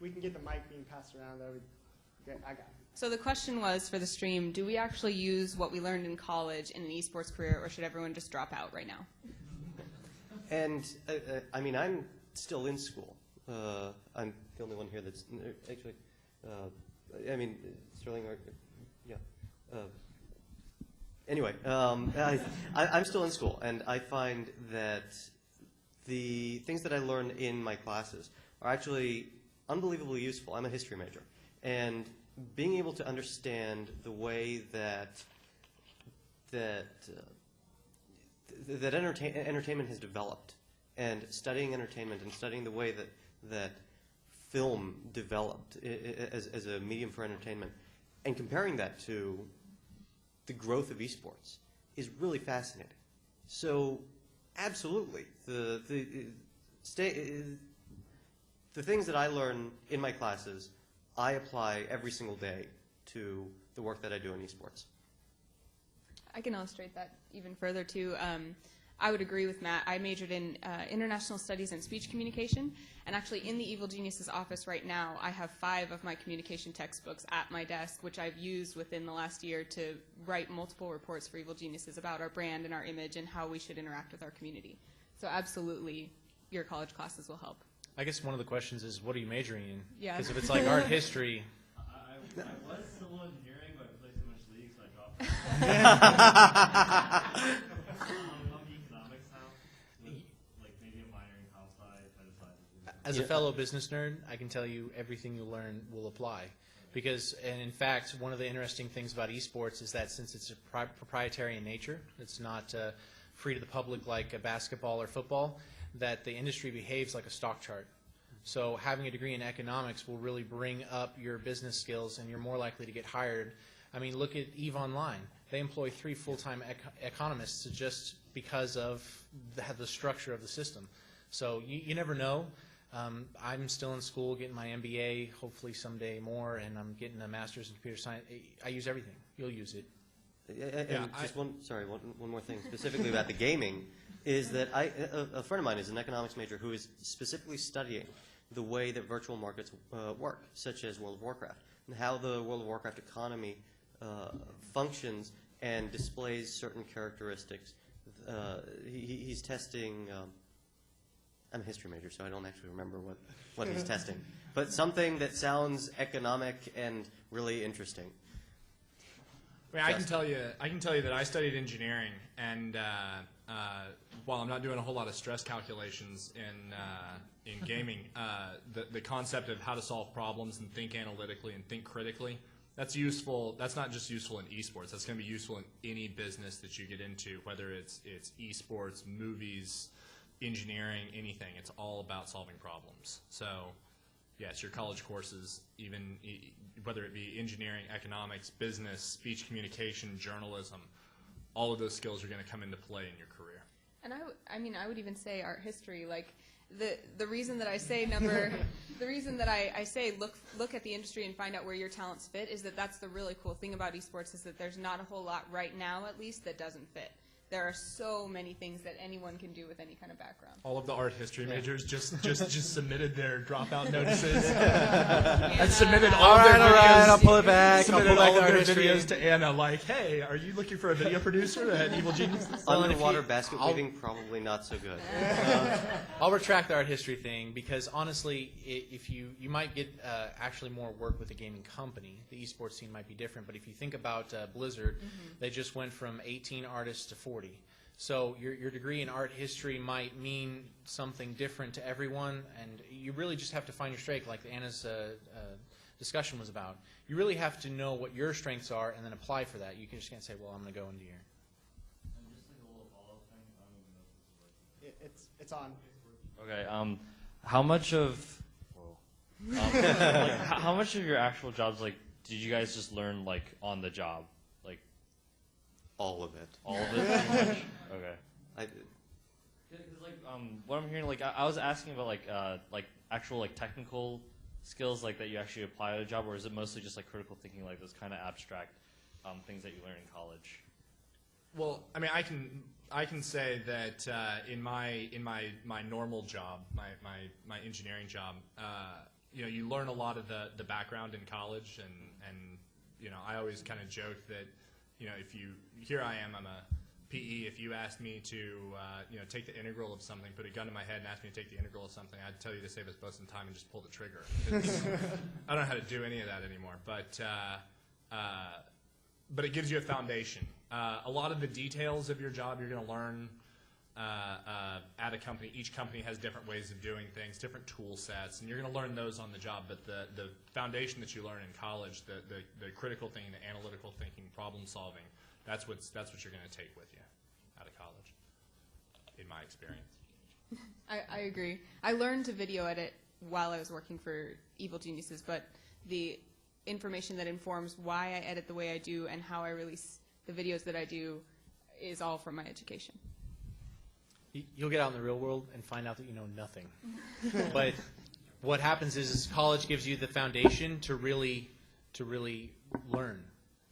We can get the mic being passed around. I got it. So the question was for the stream, do we actually use what we learned in college in an esports career, or should everyone just drop out right now? And I'm still in school. I'm the only one here that's actually. Sterling. Yeah. Anyway, I'm still in school, and I find that the things that I learn in my classes are actually unbelievably useful. I'm a history major, and being able to understand the way that entertainment has developed, and studying entertainment and studying the way that film developed as a medium for entertainment, and comparing that to the growth of esports is really fascinating. So, absolutely, the things that I learn in my classes, I apply every single day to the work that I do in esports. I can illustrate that even further too. I would agree with Matt. I majored in international studies and speech communication, and actually in the Evil Geniuses office right now, I have 5 of my communication textbooks at my desk, which I've used within the last year to write multiple reports for Evil Geniuses about our brand and our image and how we should interact with our community. So absolutely, your college classes will help. I guess one of the questions is, what are you majoring in? Yeah. Because if it's like art history, I was civil engineering, but I played too much league, so I dropped out. I'm economics now, with like maybe a minor in comp sci, if I decide to do that. as a fellow business nerd, I can tell you everything you learn will apply. Because, and in fact, one of the interesting things about esports is that since it's proprietary in nature, it's not free to the public like a basketball or football, that the industry behaves like a stock chart. So having a degree in economics will really bring up your business skills, and you're more likely to get hired. I mean, look at EVE Online. They employ 3 full-time economists just because of the structure of the system. So you never know. I'm still in school getting my MBA, hopefully someday more, and I'm getting a master's in computer science. I use everything. You'll use it. One more thing specifically about the gaming is that a friend of mine is an economics major who is specifically studying the way that virtual markets work, such as World of Warcraft, and how the World of Warcraft economy functions and displays certain characteristics. He's testing. I'm a history major, so I don't actually remember what he's testing, but something that sounds economic and really interesting. I mean, I can tell you that I studied engineering, and while I'm not doing a whole lot of stress calculations in gaming, the concept of how to solve problems and think analytically and think critically, that's useful. That's not just useful in esports. That's going to be useful in any business that you get into, whether it's esports, movies, engineering, anything. It's all about solving problems. So, yes, your college courses, even whether it be engineering, economics, business, speech communication, journalism, all of those skills are going to come into play in your career. And I would even say art history, like the reason that I say the reason that I say look at the industry and find out where your talents fit is that that's the really cool thing about esports is that there's not a whole lot right now, at least, that doesn't fit. There are so many things that anyone can do with any kind of background. All of the art history majors just submitted their dropout notices and submitted all of their videos. All right, I'll pull it back. Submitted all of their videos to Anna, like, hey, are you looking for a video producer at Evil Geniuses? Underwater basket weaving, probably not so good. I'll retract the art history thing because honestly, if you might get actually more work with a gaming company, the esports scene might be different. But if you think about Blizzard, they just went from 18 artists to 40. So your degree in art history might mean something different to everyone, and you really just have to find your strength, like Anna's discussion was about. You really have to know what your strengths are and then apply for that. You just can't say, well, I'm going to go into here. And just like a little follow-up thing, I don't even know if this is working. It's on. Okay. How much of like, how much of your actual jobs like did you guys just learn like on the job? Like All of it. all of it, pretty much. Okay. I, Because like what I'm hearing, like I was asking about like actual like technical skills like that you actually apply at a job, or is it mostly just like critical thinking, like those kind of abstract things that you learn in college? Well, I mean, I can say that in my normal job, my engineering job, you know, you learn a lot of the background in college, and you know, I always kind of joke that, you know, here I am, I'm a PE. If you asked me to, you know, take the integral of something, put a gun to my head and ask me to take the integral of something, I'd tell you to save us both some time and just pull the trigger. I don't know how to do any of that anymore, but it gives you a foundation. A lot of the details of your job you're going to learn at a company. Each company has different ways of doing things, different tool sets, and you're going to learn those on the job. But the foundation that you learn in college, the critical thinking, the analytical thinking, problem solving, that's what you're going to take with you out of college, in my experience. I agree. I learned to video edit while I was working for Evil Geniuses, but the information that informs why I edit the way I do and how I release the videos that I do is all from my education. You'll get out in the real world and find out that you know nothing. But what happens is college gives you the foundation to really learn.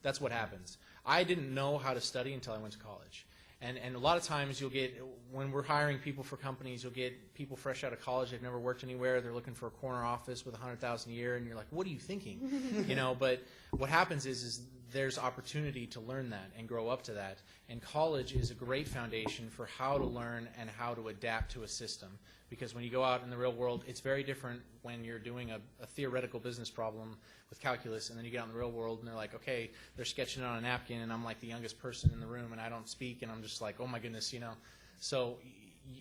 That's what happens. I didn't know how to study until I went to college. And a lot of times you'll get, when we're hiring people for companies, you'll get people fresh out of college, they've never worked anywhere, they're looking for a corner office with $100,000 a year, and you're like, what are you thinking? You know, but what happens is there's opportunity to learn that and grow up to that. And college is a great foundation for how to learn and how to adapt to a system. Because when you go out in the real world, it's very different when you're doing a theoretical business problem with calculus, and then you get out in the real world and they're like, okay, they're sketching it on a napkin, and I'm like the youngest person in the room, and I don't speak, and I'm just like, oh my goodness, you know. So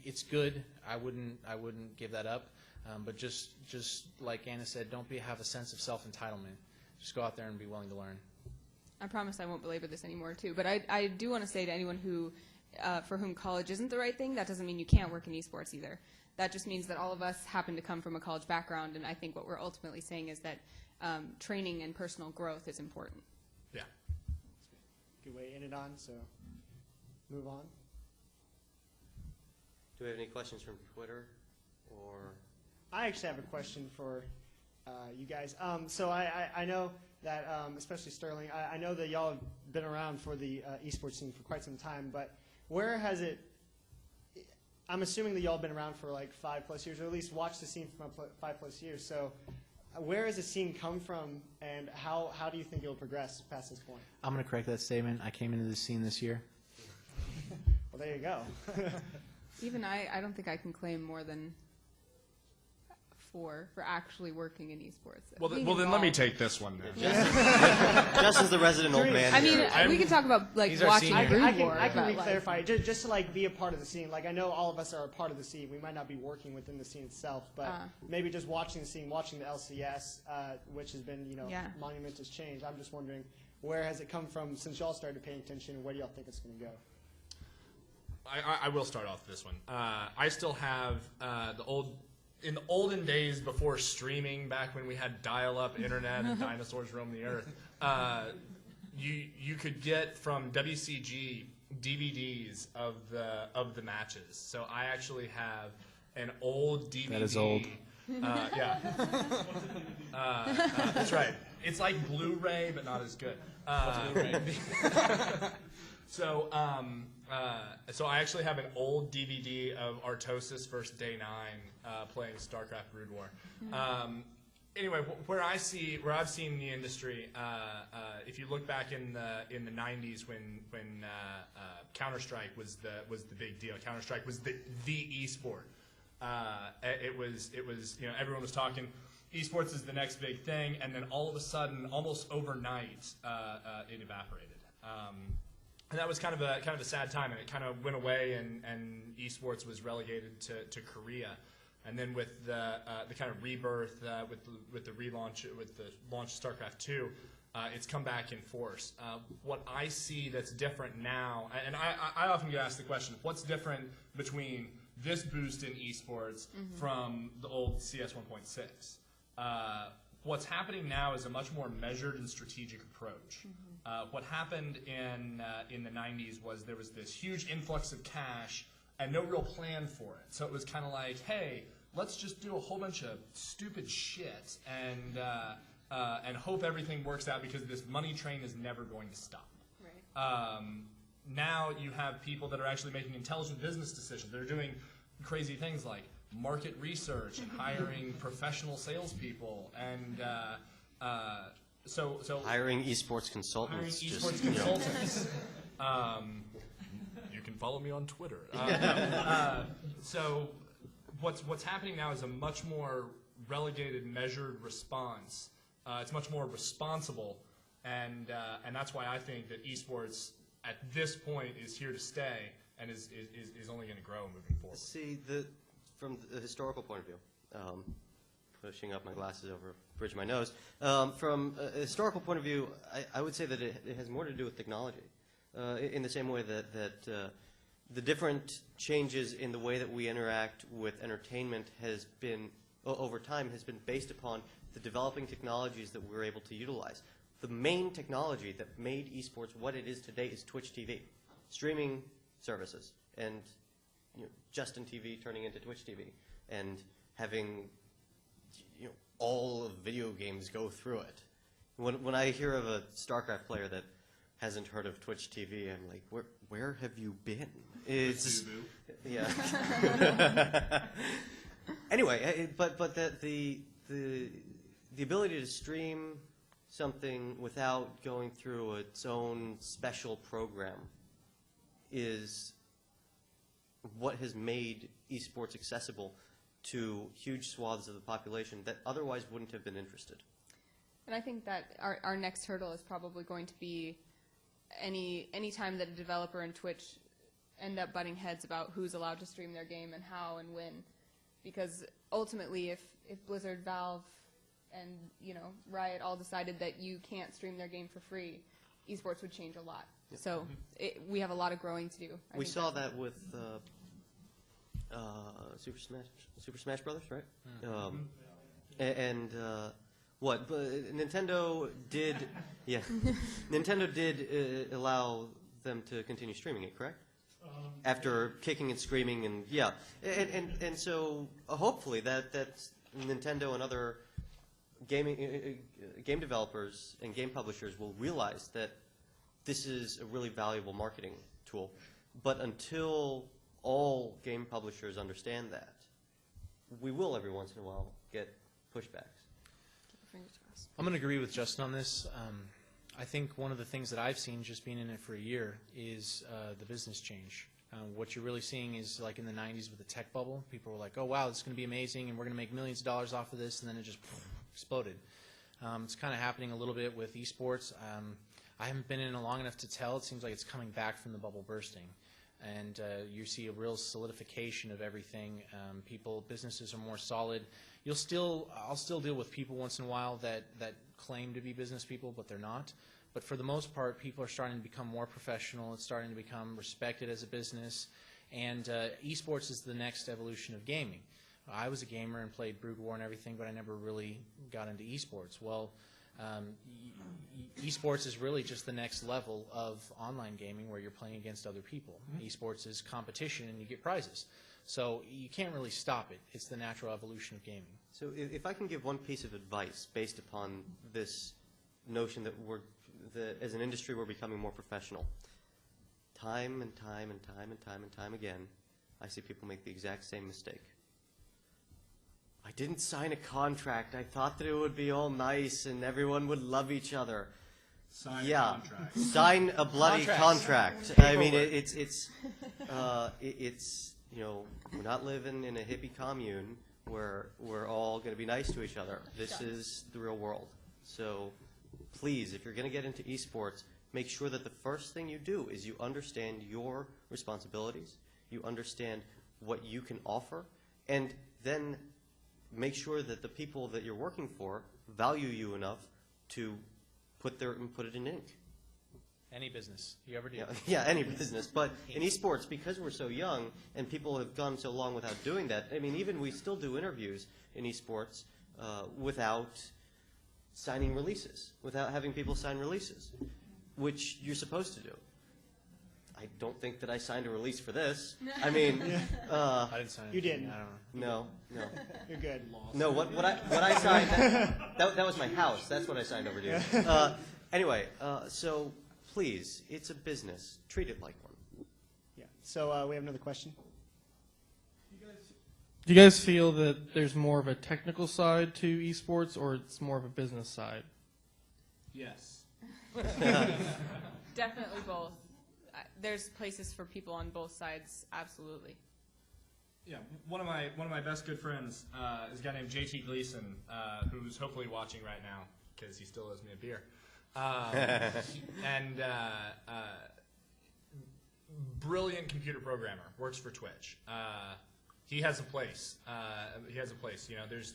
it's good. I wouldn't give that up. But just like Anna said, don't have a sense of self-entitlement. Just go out there and be willing to learn. I promise I won't belabor this anymore, too. But I do want to say to anyone who, for whom college isn't the right thing, that doesn't mean you can't work in esports either. That just means that all of us happen to come from a college background, and I think what we're ultimately saying is that training and personal growth is important. Yeah. Good way to end it on, so move on. do we have any questions from Twitter? Or I actually have a question for you guys. So I know that, especially Sterling, I know that y'all have been around for the esports scene for quite some time, but where has it, I'm assuming that y'all have been around for like 5+ years, or at least watched the scene for 5+ years. So where has the scene come from, and how do you think it will progress past this point? I'm going to correct that statement. I came into the scene this year. Well, there you go. Even I don't think I can claim more than 4 for actually working in esports. Well, then let me take this one then. Justin's the resident old man. I mean, here. we can talk about like He's our watching senior. Brood I War, can but, re-clarify, just to like be a part of the scene. Like I know all of us are a part of the scene. We might not be working within the scene itself, but maybe just watching the scene, watching the LCS, which has been monumentous change. I'm just wondering, where has it come from since y'all started paying attention, and where do y'all think it's going to go? I will start off this one. I still have in the olden days before streaming, back when we had dial-up internet and dinosaurs roamed the earth, you could get from WCG DVDs of the matches. So I actually have an old DVD. That is old. Yeah. That's right. It's like Blu-ray, but not as good. So I actually have an old DVD of Artosis versus Day 9 playing StarCraft Brood War. Anyway, where I've seen the industry, if you look back in the 90s when Counter-Strike was the big deal. Counter-Strike was the esport. It was everyone was talking esports is the next big thing, and then all of a sudden, almost overnight, it evaporated. And that was kind of a sad time, and it kind of went away, and esports was relegated to Korea. And then with the kind of rebirth, with the relaunch, with the launch of StarCraft 2, it's come back in force. What I see that's different now, and I often get asked the question, what's different between this boost in esports from the old CS 1.6? What's happening now is a much more measured and strategic approach. What happened in the 90s was there was this huge influx of cash and no real plan for it. So it was kind of like, hey, let's just do a whole bunch of stupid shit and hope everything works out because this money train is never going to stop. Right. Now you have people that are actually making intelligent business decisions. They're doing crazy things like market research and hiring professional salespeople and so hiring esports consultants. You can follow me on Twitter. So what's happening now is a much more relegated, measured response. It's much more responsible, and that's why I think that esports at this point is here to stay and is only going to grow moving forward. See, from the historical point of view, pushing up my glasses over the bridge of my nose, from a historical point of view, I would say that it has more to do with technology. In the same way that the different changes in the way that we interact with entertainment has been, over time, has been based upon the developing technologies that we're able to utilize. The main technology that made esports what it is today is Twitch TV, streaming services, and Justin TV turning into Twitch TV, and having all of video games go through it. When I hear of a StarCraft player that hasn't heard of Twitch TV, I'm like, where have you been? It's yeah. Anyway, but the ability to stream something without going through its own special program is what has made esports accessible to huge swaths of the population that otherwise wouldn't have been interested. And I think that our next hurdle is probably going to be any time that a developer and Twitch end up butting heads about who's allowed to stream their game and how and when. Because ultimately, if Blizzard, Valve, and Riot all decided that you can't stream their game for free, esports would change a lot. Yep. So we have a lot of growing to do. We saw that with Super Smash Brothers, right? And what? Nintendo did, yeah. Nintendo did allow them to continue streaming it, correct? After kicking and screaming, and yeah, and so hopefully that Nintendo and other game developers and game publishers will realize that this is a really valuable marketing tool. But until all game publishers understand that, we will every once in a while get pushbacks. I'm going to agree with Justin on this. I think one of the things that I've seen just being in it for a year is the business change. What you're really seeing is like in the 90s with the tech bubble, people were like, oh wow, this is going to be amazing and we're going to make millions of dollars off of this, and then it just exploded. It's kind of happening a little bit with esports. I haven't been in it long enough to tell. It seems like it's coming back from the bubble bursting. And you see a real solidification of everything. Businesses are more solid. I'll still deal with people once in a while that claim to be business people, but they're not. But for the most part, people are starting to become more professional. It's starting to become respected as a business. And esports is the next evolution of gaming. I was a gamer and played Brood War and everything, but I never really got into esports. Well, esports is really just the next level of online gaming where you're playing against other people. Esports is competition and you get prizes. So you can't really stop it. It's the natural evolution of gaming. So if I can give one piece of advice based upon this notion that as an industry we're becoming more professional, time and time again, I see people make the exact same mistake. I didn't sign a contract. I thought that it would be all nice and everyone would love each other. Sign a contract. Sign a bloody contract. I mean, it's we're not living in a hippie commune where we're all going to be nice to each other. This is the real world. So please, if you're going to get into esports, make sure that the first thing you do is you understand your responsibilities, you understand what you can offer, and then make sure that the people that you're working for value you enough to put it in ink. Any business you ever do. Yeah, any business. But in esports, because we're so young and people have gone so long without doing that, I mean, even we still do interviews in esports without signing releases, without having people sign releases, which you're supposed to do. I don't think that I signed a release for this. I mean, I didn't sign it. You didn't. I don't know. No. You're good. No, what I signed, that was my house. That's what I signed over to you. Anyway, so please, it's a business. Treat it like one. Yeah. So we have another question. Do you guys feel that there's more of a technical side to esports, or it's more of a business side? Yes. Definitely both. There's places for people on both sides, absolutely. Yeah, one of my best good friends is a guy named JT Gleason, who's hopefully watching right now because he still owes me a beer. And brilliant computer programmer, works for Twitch. He has a place. You know, there's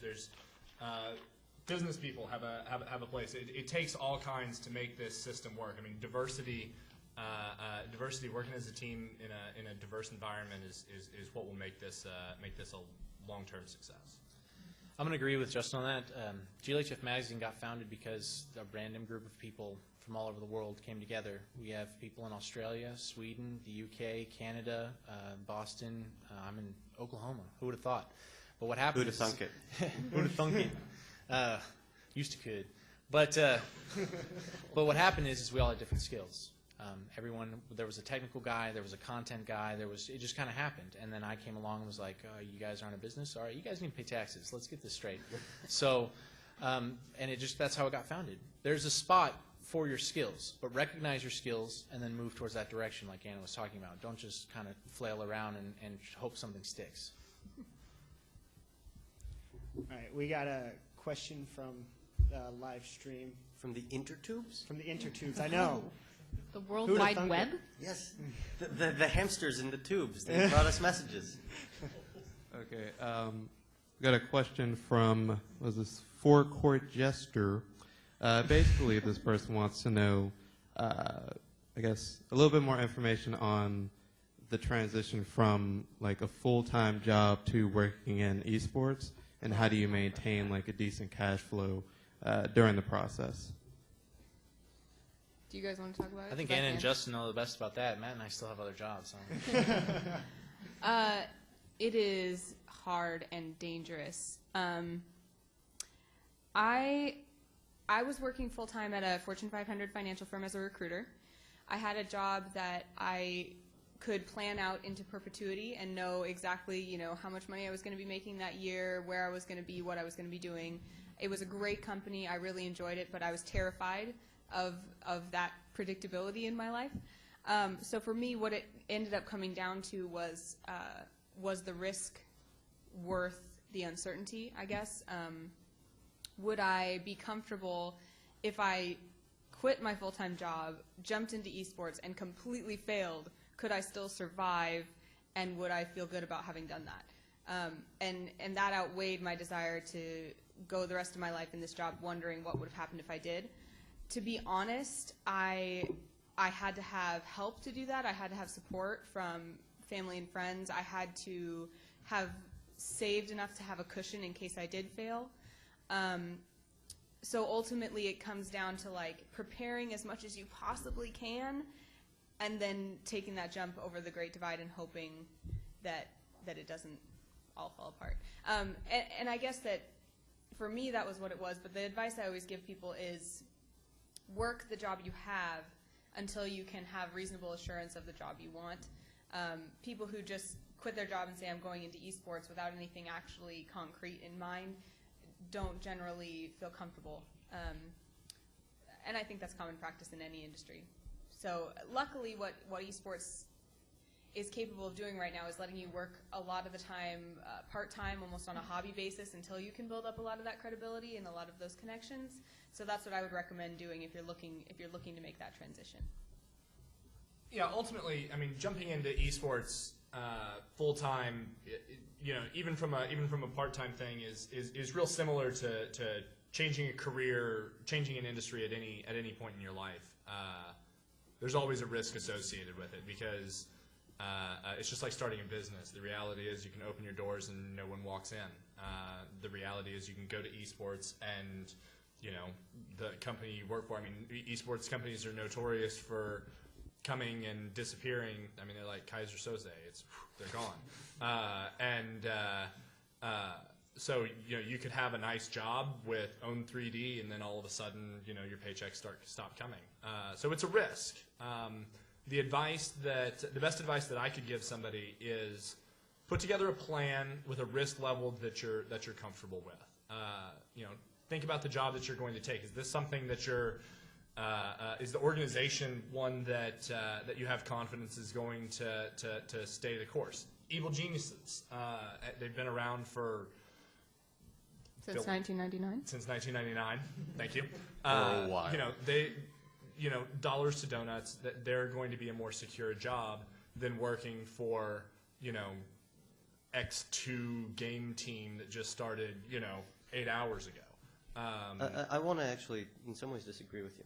business people have a place. It takes all kinds to make this system work. I mean, diversity, working as a team in a diverse environment is what will make this a long-term success. I'm going to agree with Justin on that. GLHF Magazine got founded because a random group of people from all over the world came together. We have people in Australia, Sweden, the UK, Canada, Boston. I'm in Oklahoma. Who would have thought? But what happened? Who'd have thunk it? Who'd have thunk it? Used to could. But what happened is we all had different skills. There was a technical guy, there was a content guy, it just kind of happened. And then I came along and was like, you guys aren't a business? All right, you guys need to pay taxes. Let's get this straight. So, and that's how it got founded. There's a spot for your skills, but recognize your skills and then move towards that direction like Anna was talking about. Don't just kind of flail around and hope something sticks. All right, we got a question from the live stream. From the intertubes? From the intertubes, I know. The World Who'd have Wide thunk Web? it? Yes. The hamsters in the tubes. They brought us messages. Okay. Got a question from, Forecourt Jester. Basically, this person wants to know, I guess, a little bit more information on the transition from like a full-time job to working in esports, and how do you maintain like a decent cash flow during the process? Do you guys want to talk about it? I think Anna and Justin know the best about that. Matt and I still have other jobs. So. It is hard and dangerous. I was working full-time at a Fortune 500 financial firm as a recruiter. I had a job that I could plan out into perpetuity and know exactly, how much money I was going to be making that year, where I was going to be, what I was going to be doing. It was a great company. I really enjoyed it, but I was terrified of that predictability in my life. So for me, what it ended up coming down to was the risk worth the uncertainty, I guess? Would I be comfortable if I quit my full-time job, jumped into esports, and completely failed? Could I still survive, and would I feel good about having done that? And that outweighed my desire to go the rest of my life in this job wondering what would have happened if I did. To be honest, I had to have help to do that. I had to have support from family and friends. I had to have saved enough to have a cushion in case I did fail. So ultimately it comes down to like preparing as much as you possibly can and then taking that jump over the Great Divide and hoping that that it doesn't all fall apart. And I guess that for me that was what it was, but the advice I always give people is work the job you have until you can have reasonable assurance of the job you want. People who just quit their job and say, I'm going into esports without anything actually concrete in mind don't generally feel comfortable. And I think that's common practice in any industry. So luckily what esports is capable of doing right now is letting you work a lot of the time part-time, almost on a hobby basis, until you can build up a lot of that credibility and a lot of those connections. So that's what I would recommend doing if you're looking to make that transition. Yeah, ultimately, I mean, jumping into esports full time, even from a part time thing is real similar to changing a career, changing an industry at any point in your life. There's always a risk associated with it because it's just like starting a business. The reality is you can open your doors and no one walks in. The reality is you can go to esports and the company you work for. I mean, esports companies are notorious for coming and disappearing. I mean, they're like Kaiser Soze. They're gone. So you could have a nice job with Own 3D, and then all of a sudden, your paychecks stop coming. So it's a risk. The best advice that I could give somebody is put together a plan with a risk level that you're comfortable with. Think about the job that you're going to take. Is this something that is the organization one that you have confidence is going to stay the course? Evil Geniuses, they've been around for since 1999. Since 1999, thank you. For a while. They, dollars to donuts. That they're going to be a more secure job than working for X2 game team that just started 8 hours ago. I want to actually, in some ways, disagree with you.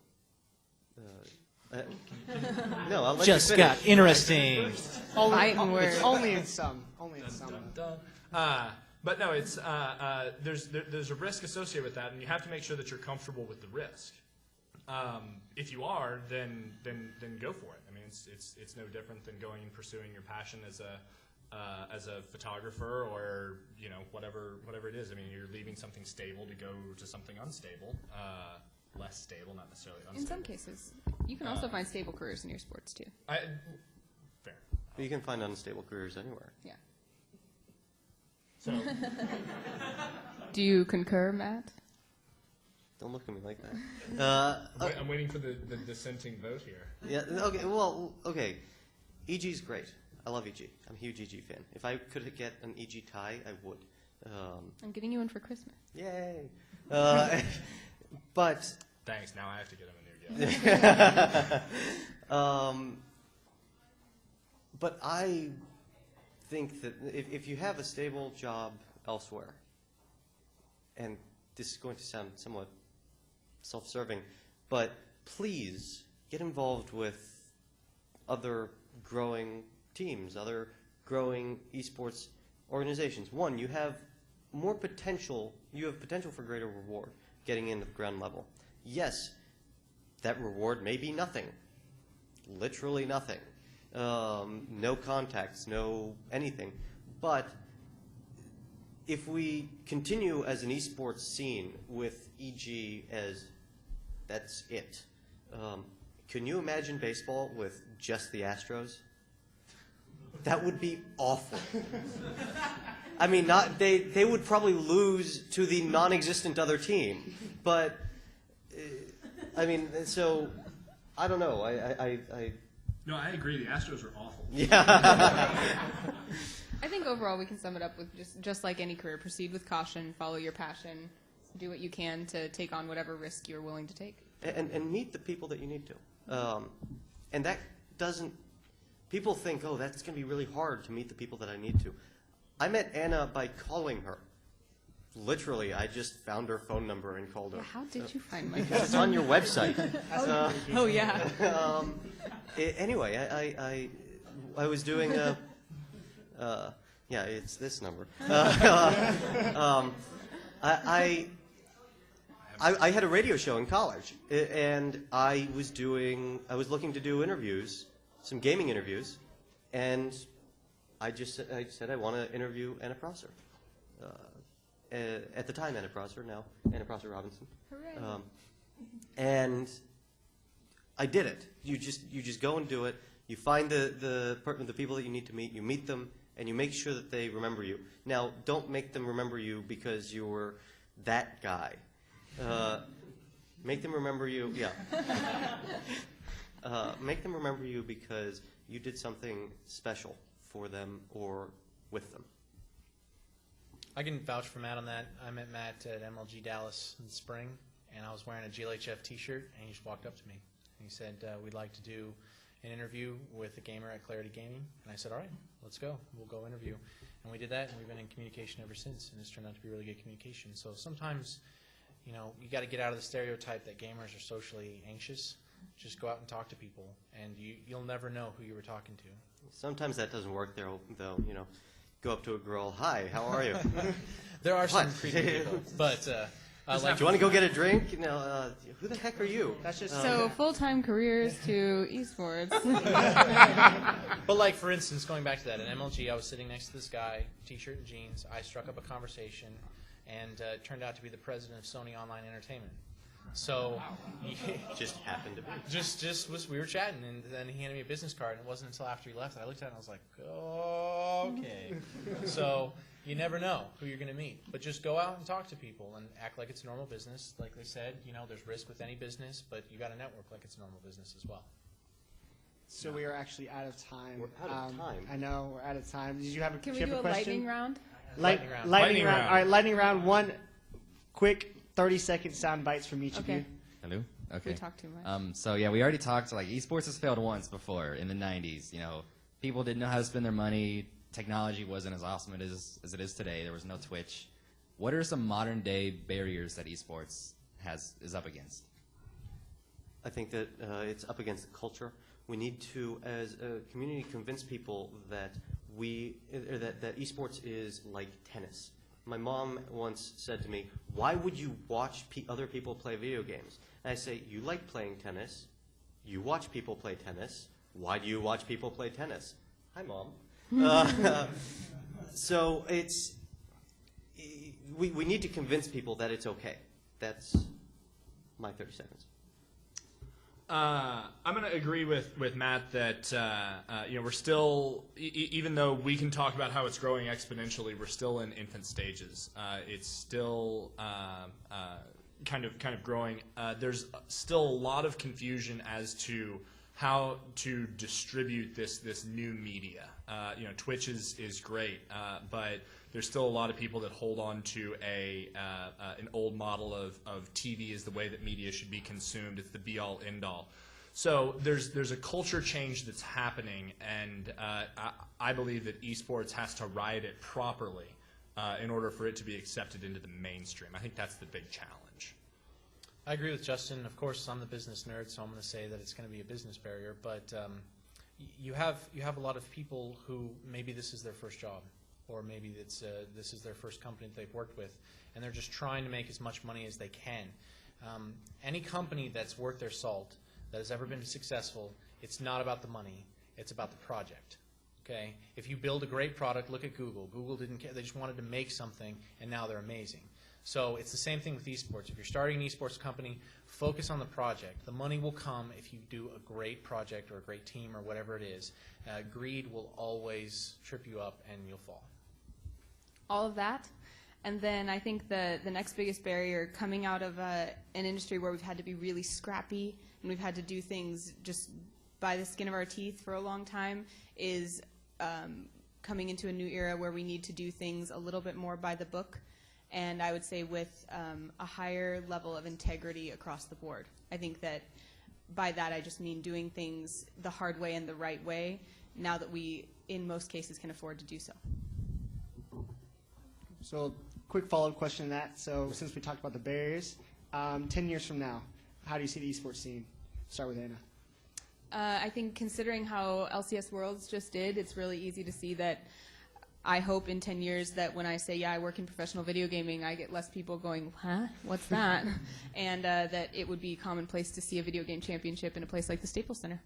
No, I'll let Just you got finish. interesting. Only in some. But no, it's there's a risk associated with that, and you have to make sure that you're comfortable with the risk. If you are, then go for it. I mean, it's no different than going and pursuing your passion as a photographer or whatever it is. I mean, you're leaving something stable to go to something unstable, less stable, not necessarily unstable. In some cases, you can also find stable careers in your sports too. Fair. But you can find unstable careers anywhere. Yeah. So. Do you concur, Matt? Don't look at me like that. I'm waiting for the dissenting vote here. Yeah. Okay. Well. Okay. EG's great. I love EG. I'm a huge EG fan. If I could get an EG tie, I would. I'm getting you in for Christmas. Yay. But thanks. Now I have to get him a new gift. But I think that if you have a stable job elsewhere, and this is going to sound somewhat self-serving, but please get involved with other growing teams, other growing esports organizations. One, you have more potential, you have potential for greater reward getting into the ground level. Yes, that reward may be nothing, literally nothing. No contacts, no anything. But if we continue as an esports scene with EG as that's it, can you imagine baseball with just the Astros? That would be awful. I mean, they would probably lose to the non-existent other team. But, I mean, so, I don't know. No, I agree. The Astros are awful. Yeah. I think overall we can sum it up with just like any career, proceed with caution, follow your passion, do what you can to take on whatever risk you're willing to take. And meet the people that you need to. And that doesn't, people think, oh, that's going to be really hard to meet the people that I need to. I met Anna by calling her. Literally, I just found her phone number and called her. Yeah, how did you find my phone number? It's on your website. Oh, yeah. Anyway, I was doing a, yeah, it's this number. I had a radio show in college, and I was looking to do interviews, some gaming interviews, and I said I want to interview Anna Prosser. At the time, Anna Prosser, now Anna Prosser Robinson. Hooray. And I did it. You just go and do it. You find the people that you need to meet. You meet them, and you make sure that they remember you. Now, don't make them remember you because you were that guy. Make them remember you. Yeah. Make them remember you because you did something special for them or with them. I can vouch for Matt on that. I met Matt at MLG Dallas in the spring, and I was wearing a GLHF t-shirt, and he just walked up to me. And he said, we'd like to do an interview with a gamer at Clarity Gaming. And I said, all right, let's go. We'll go interview. And we did that, and we've been in communication ever since, and it's turned out to be really good communication. So sometimes, you got to get out of the stereotype that gamers are socially anxious. Just go out and talk to people, and you'll never know who you were talking to. Sometimes that doesn't work though. Go up to a girl, hi, how are you? There are some creepy people, but do you want to go get a drink? Who the heck are you? That's just So full-time careers to esports. But for instance, going back to that, at MLG, I was sitting next to this guy, t-shirt and jeans. I struck up a conversation, and it turned out to be the president of Sony Online Entertainment. So just happened to be. We were chatting, and then he handed me a business card, and it wasn't until after he left that I looked at it and I was like, okay. So you never know who you're going to meet, but just go out and talk to people and act like it's normal business. Like they said, there's risk with any business, but you got to network like it's normal business as well. So we are actually out of time. We're out of time. I know, we're out of time. Did you have a Can we question? do a lightning round? Lightning round. Lightning round. All right, lightning round. One quick 30-second sound bites from each of Okay. you. Hello? Okay. We talk too much. So yeah, we already talked, esports has failed once before in the 90s. People didn't know how to spend their money. Technology wasn't as awesome as it is today. There was no Twitch. What are some modern day barriers that esports is up against? I think that it's up against the culture. We need to, as a community, convince people that that esports is like tennis. My mom once said to me, why would you watch other people play video games? And I say, you like playing tennis. You watch people play tennis. Why do you watch people play tennis? Hi, Mom. So we need to convince people that it's okay. That's my 30 seconds. I'm going to agree with Matt that we're still, even though we can talk about how it's growing exponentially, we're still in infant stages. It's still kind of growing. There's still a lot of confusion as to how to distribute this new media. Twitch is great, but there's still a lot of people that hold on to an old model of TV as the way that media should be consumed. It's the be-all, end-all. So there's a culture change that's happening, and I believe that esports has to ride it properly in order for it to be accepted into the mainstream. I think that's the big challenge. I agree with Justin. Of course, I'm the business nerd, so I'm going to say that it's going to be a business barrier. But you have a lot of people who maybe this is their first job, or maybe this is their first company that they've worked with, and they're just trying to make as much money as they can. Any company that's worth their salt, that has ever been successful, it's not about the money, it's about the project. Okay? If you build a great product, look at Google. Google didn't care. They just wanted to make something, and now they're amazing. So it's the same thing with esports. If you're starting an esports company, focus on the project. The money will come if you do a great project or a great team or whatever it is. Greed will always trip you up and you'll fall. All of that. And then I think the next biggest barrier coming out of an industry where we've had to be really scrappy and we've had to do things just by the skin of our teeth for a long time is coming into a new era where we need to do things a little bit more by the book. And I would say with a higher level of integrity across the board. I think that by that I just mean doing things the hard way and the right way now that we, in most cases, can afford to do so. So quick follow-up question to that. So since we talked about the barriers, 10 years from now, how do you see the esports scene? Start with Anna. I think considering how LCS Worlds just did, it's really easy to see that I hope in 10 years that when I say, yeah, I work in professional video gaming, I get less people going, huh, what's that? And that it would be commonplace to see a video game championship in a place like the Staples Center.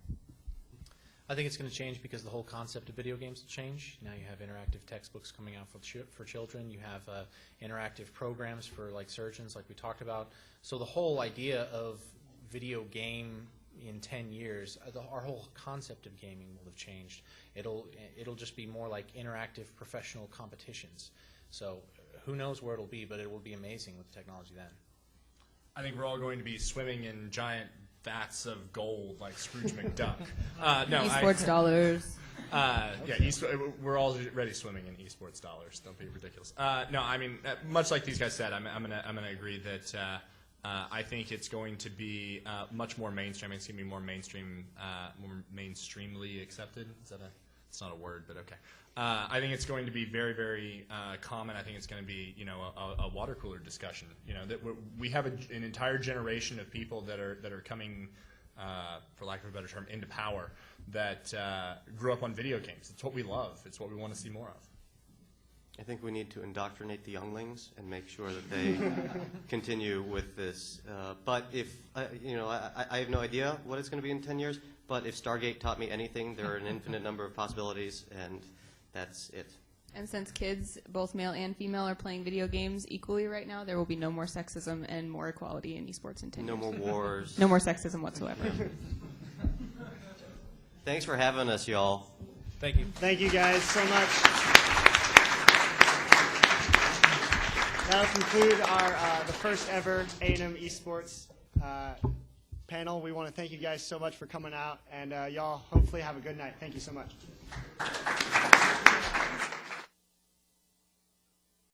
I think it's going to change because the whole concept of video games will change. Now you have interactive textbooks coming out for children. You have interactive programs for like surgeons, like we talked about. So the whole idea of video game in 10 years, our whole concept of gaming will have changed. It'll just be more like interactive professional competitions. So who knows where it'll be, but it will be amazing with technology then. I think we're all going to be swimming in giant vats of gold like Scrooge McDuck. No, eSports dollars. We're already swimming in eSports dollars. Don't be ridiculous. No, I mean, much like these guys said, I'm gonna agree that I think it's going to be much more mainstream. It's gonna be more mainstream, more mainstreamly accepted. It's not a word, but okay. I think it's going to be very, very common. I think it's going to be, a water cooler discussion. That we have an entire generation of people that are coming, for lack of a better term, into power that grew up on video games. It's what we love. It's what we want to see more of. I think we need to indoctrinate the younglings and make sure that they continue with this. But if, I have no idea what it's going to be in 10 years, but if Stargate taught me anything, there are an infinite number of possibilities, and that's it. And since kids, both male and female, are playing video games equally right now, there will be no more sexism and more equality in esports in 10 years. No more wars. No more sexism whatsoever. Thanks for having us, y'all. Thank you. Thank you guys so much. That'll conclude our the first ever A&M eSports panel. We want to thank you guys so much for coming out, and y'all hopefully have a good night. Thank you so much.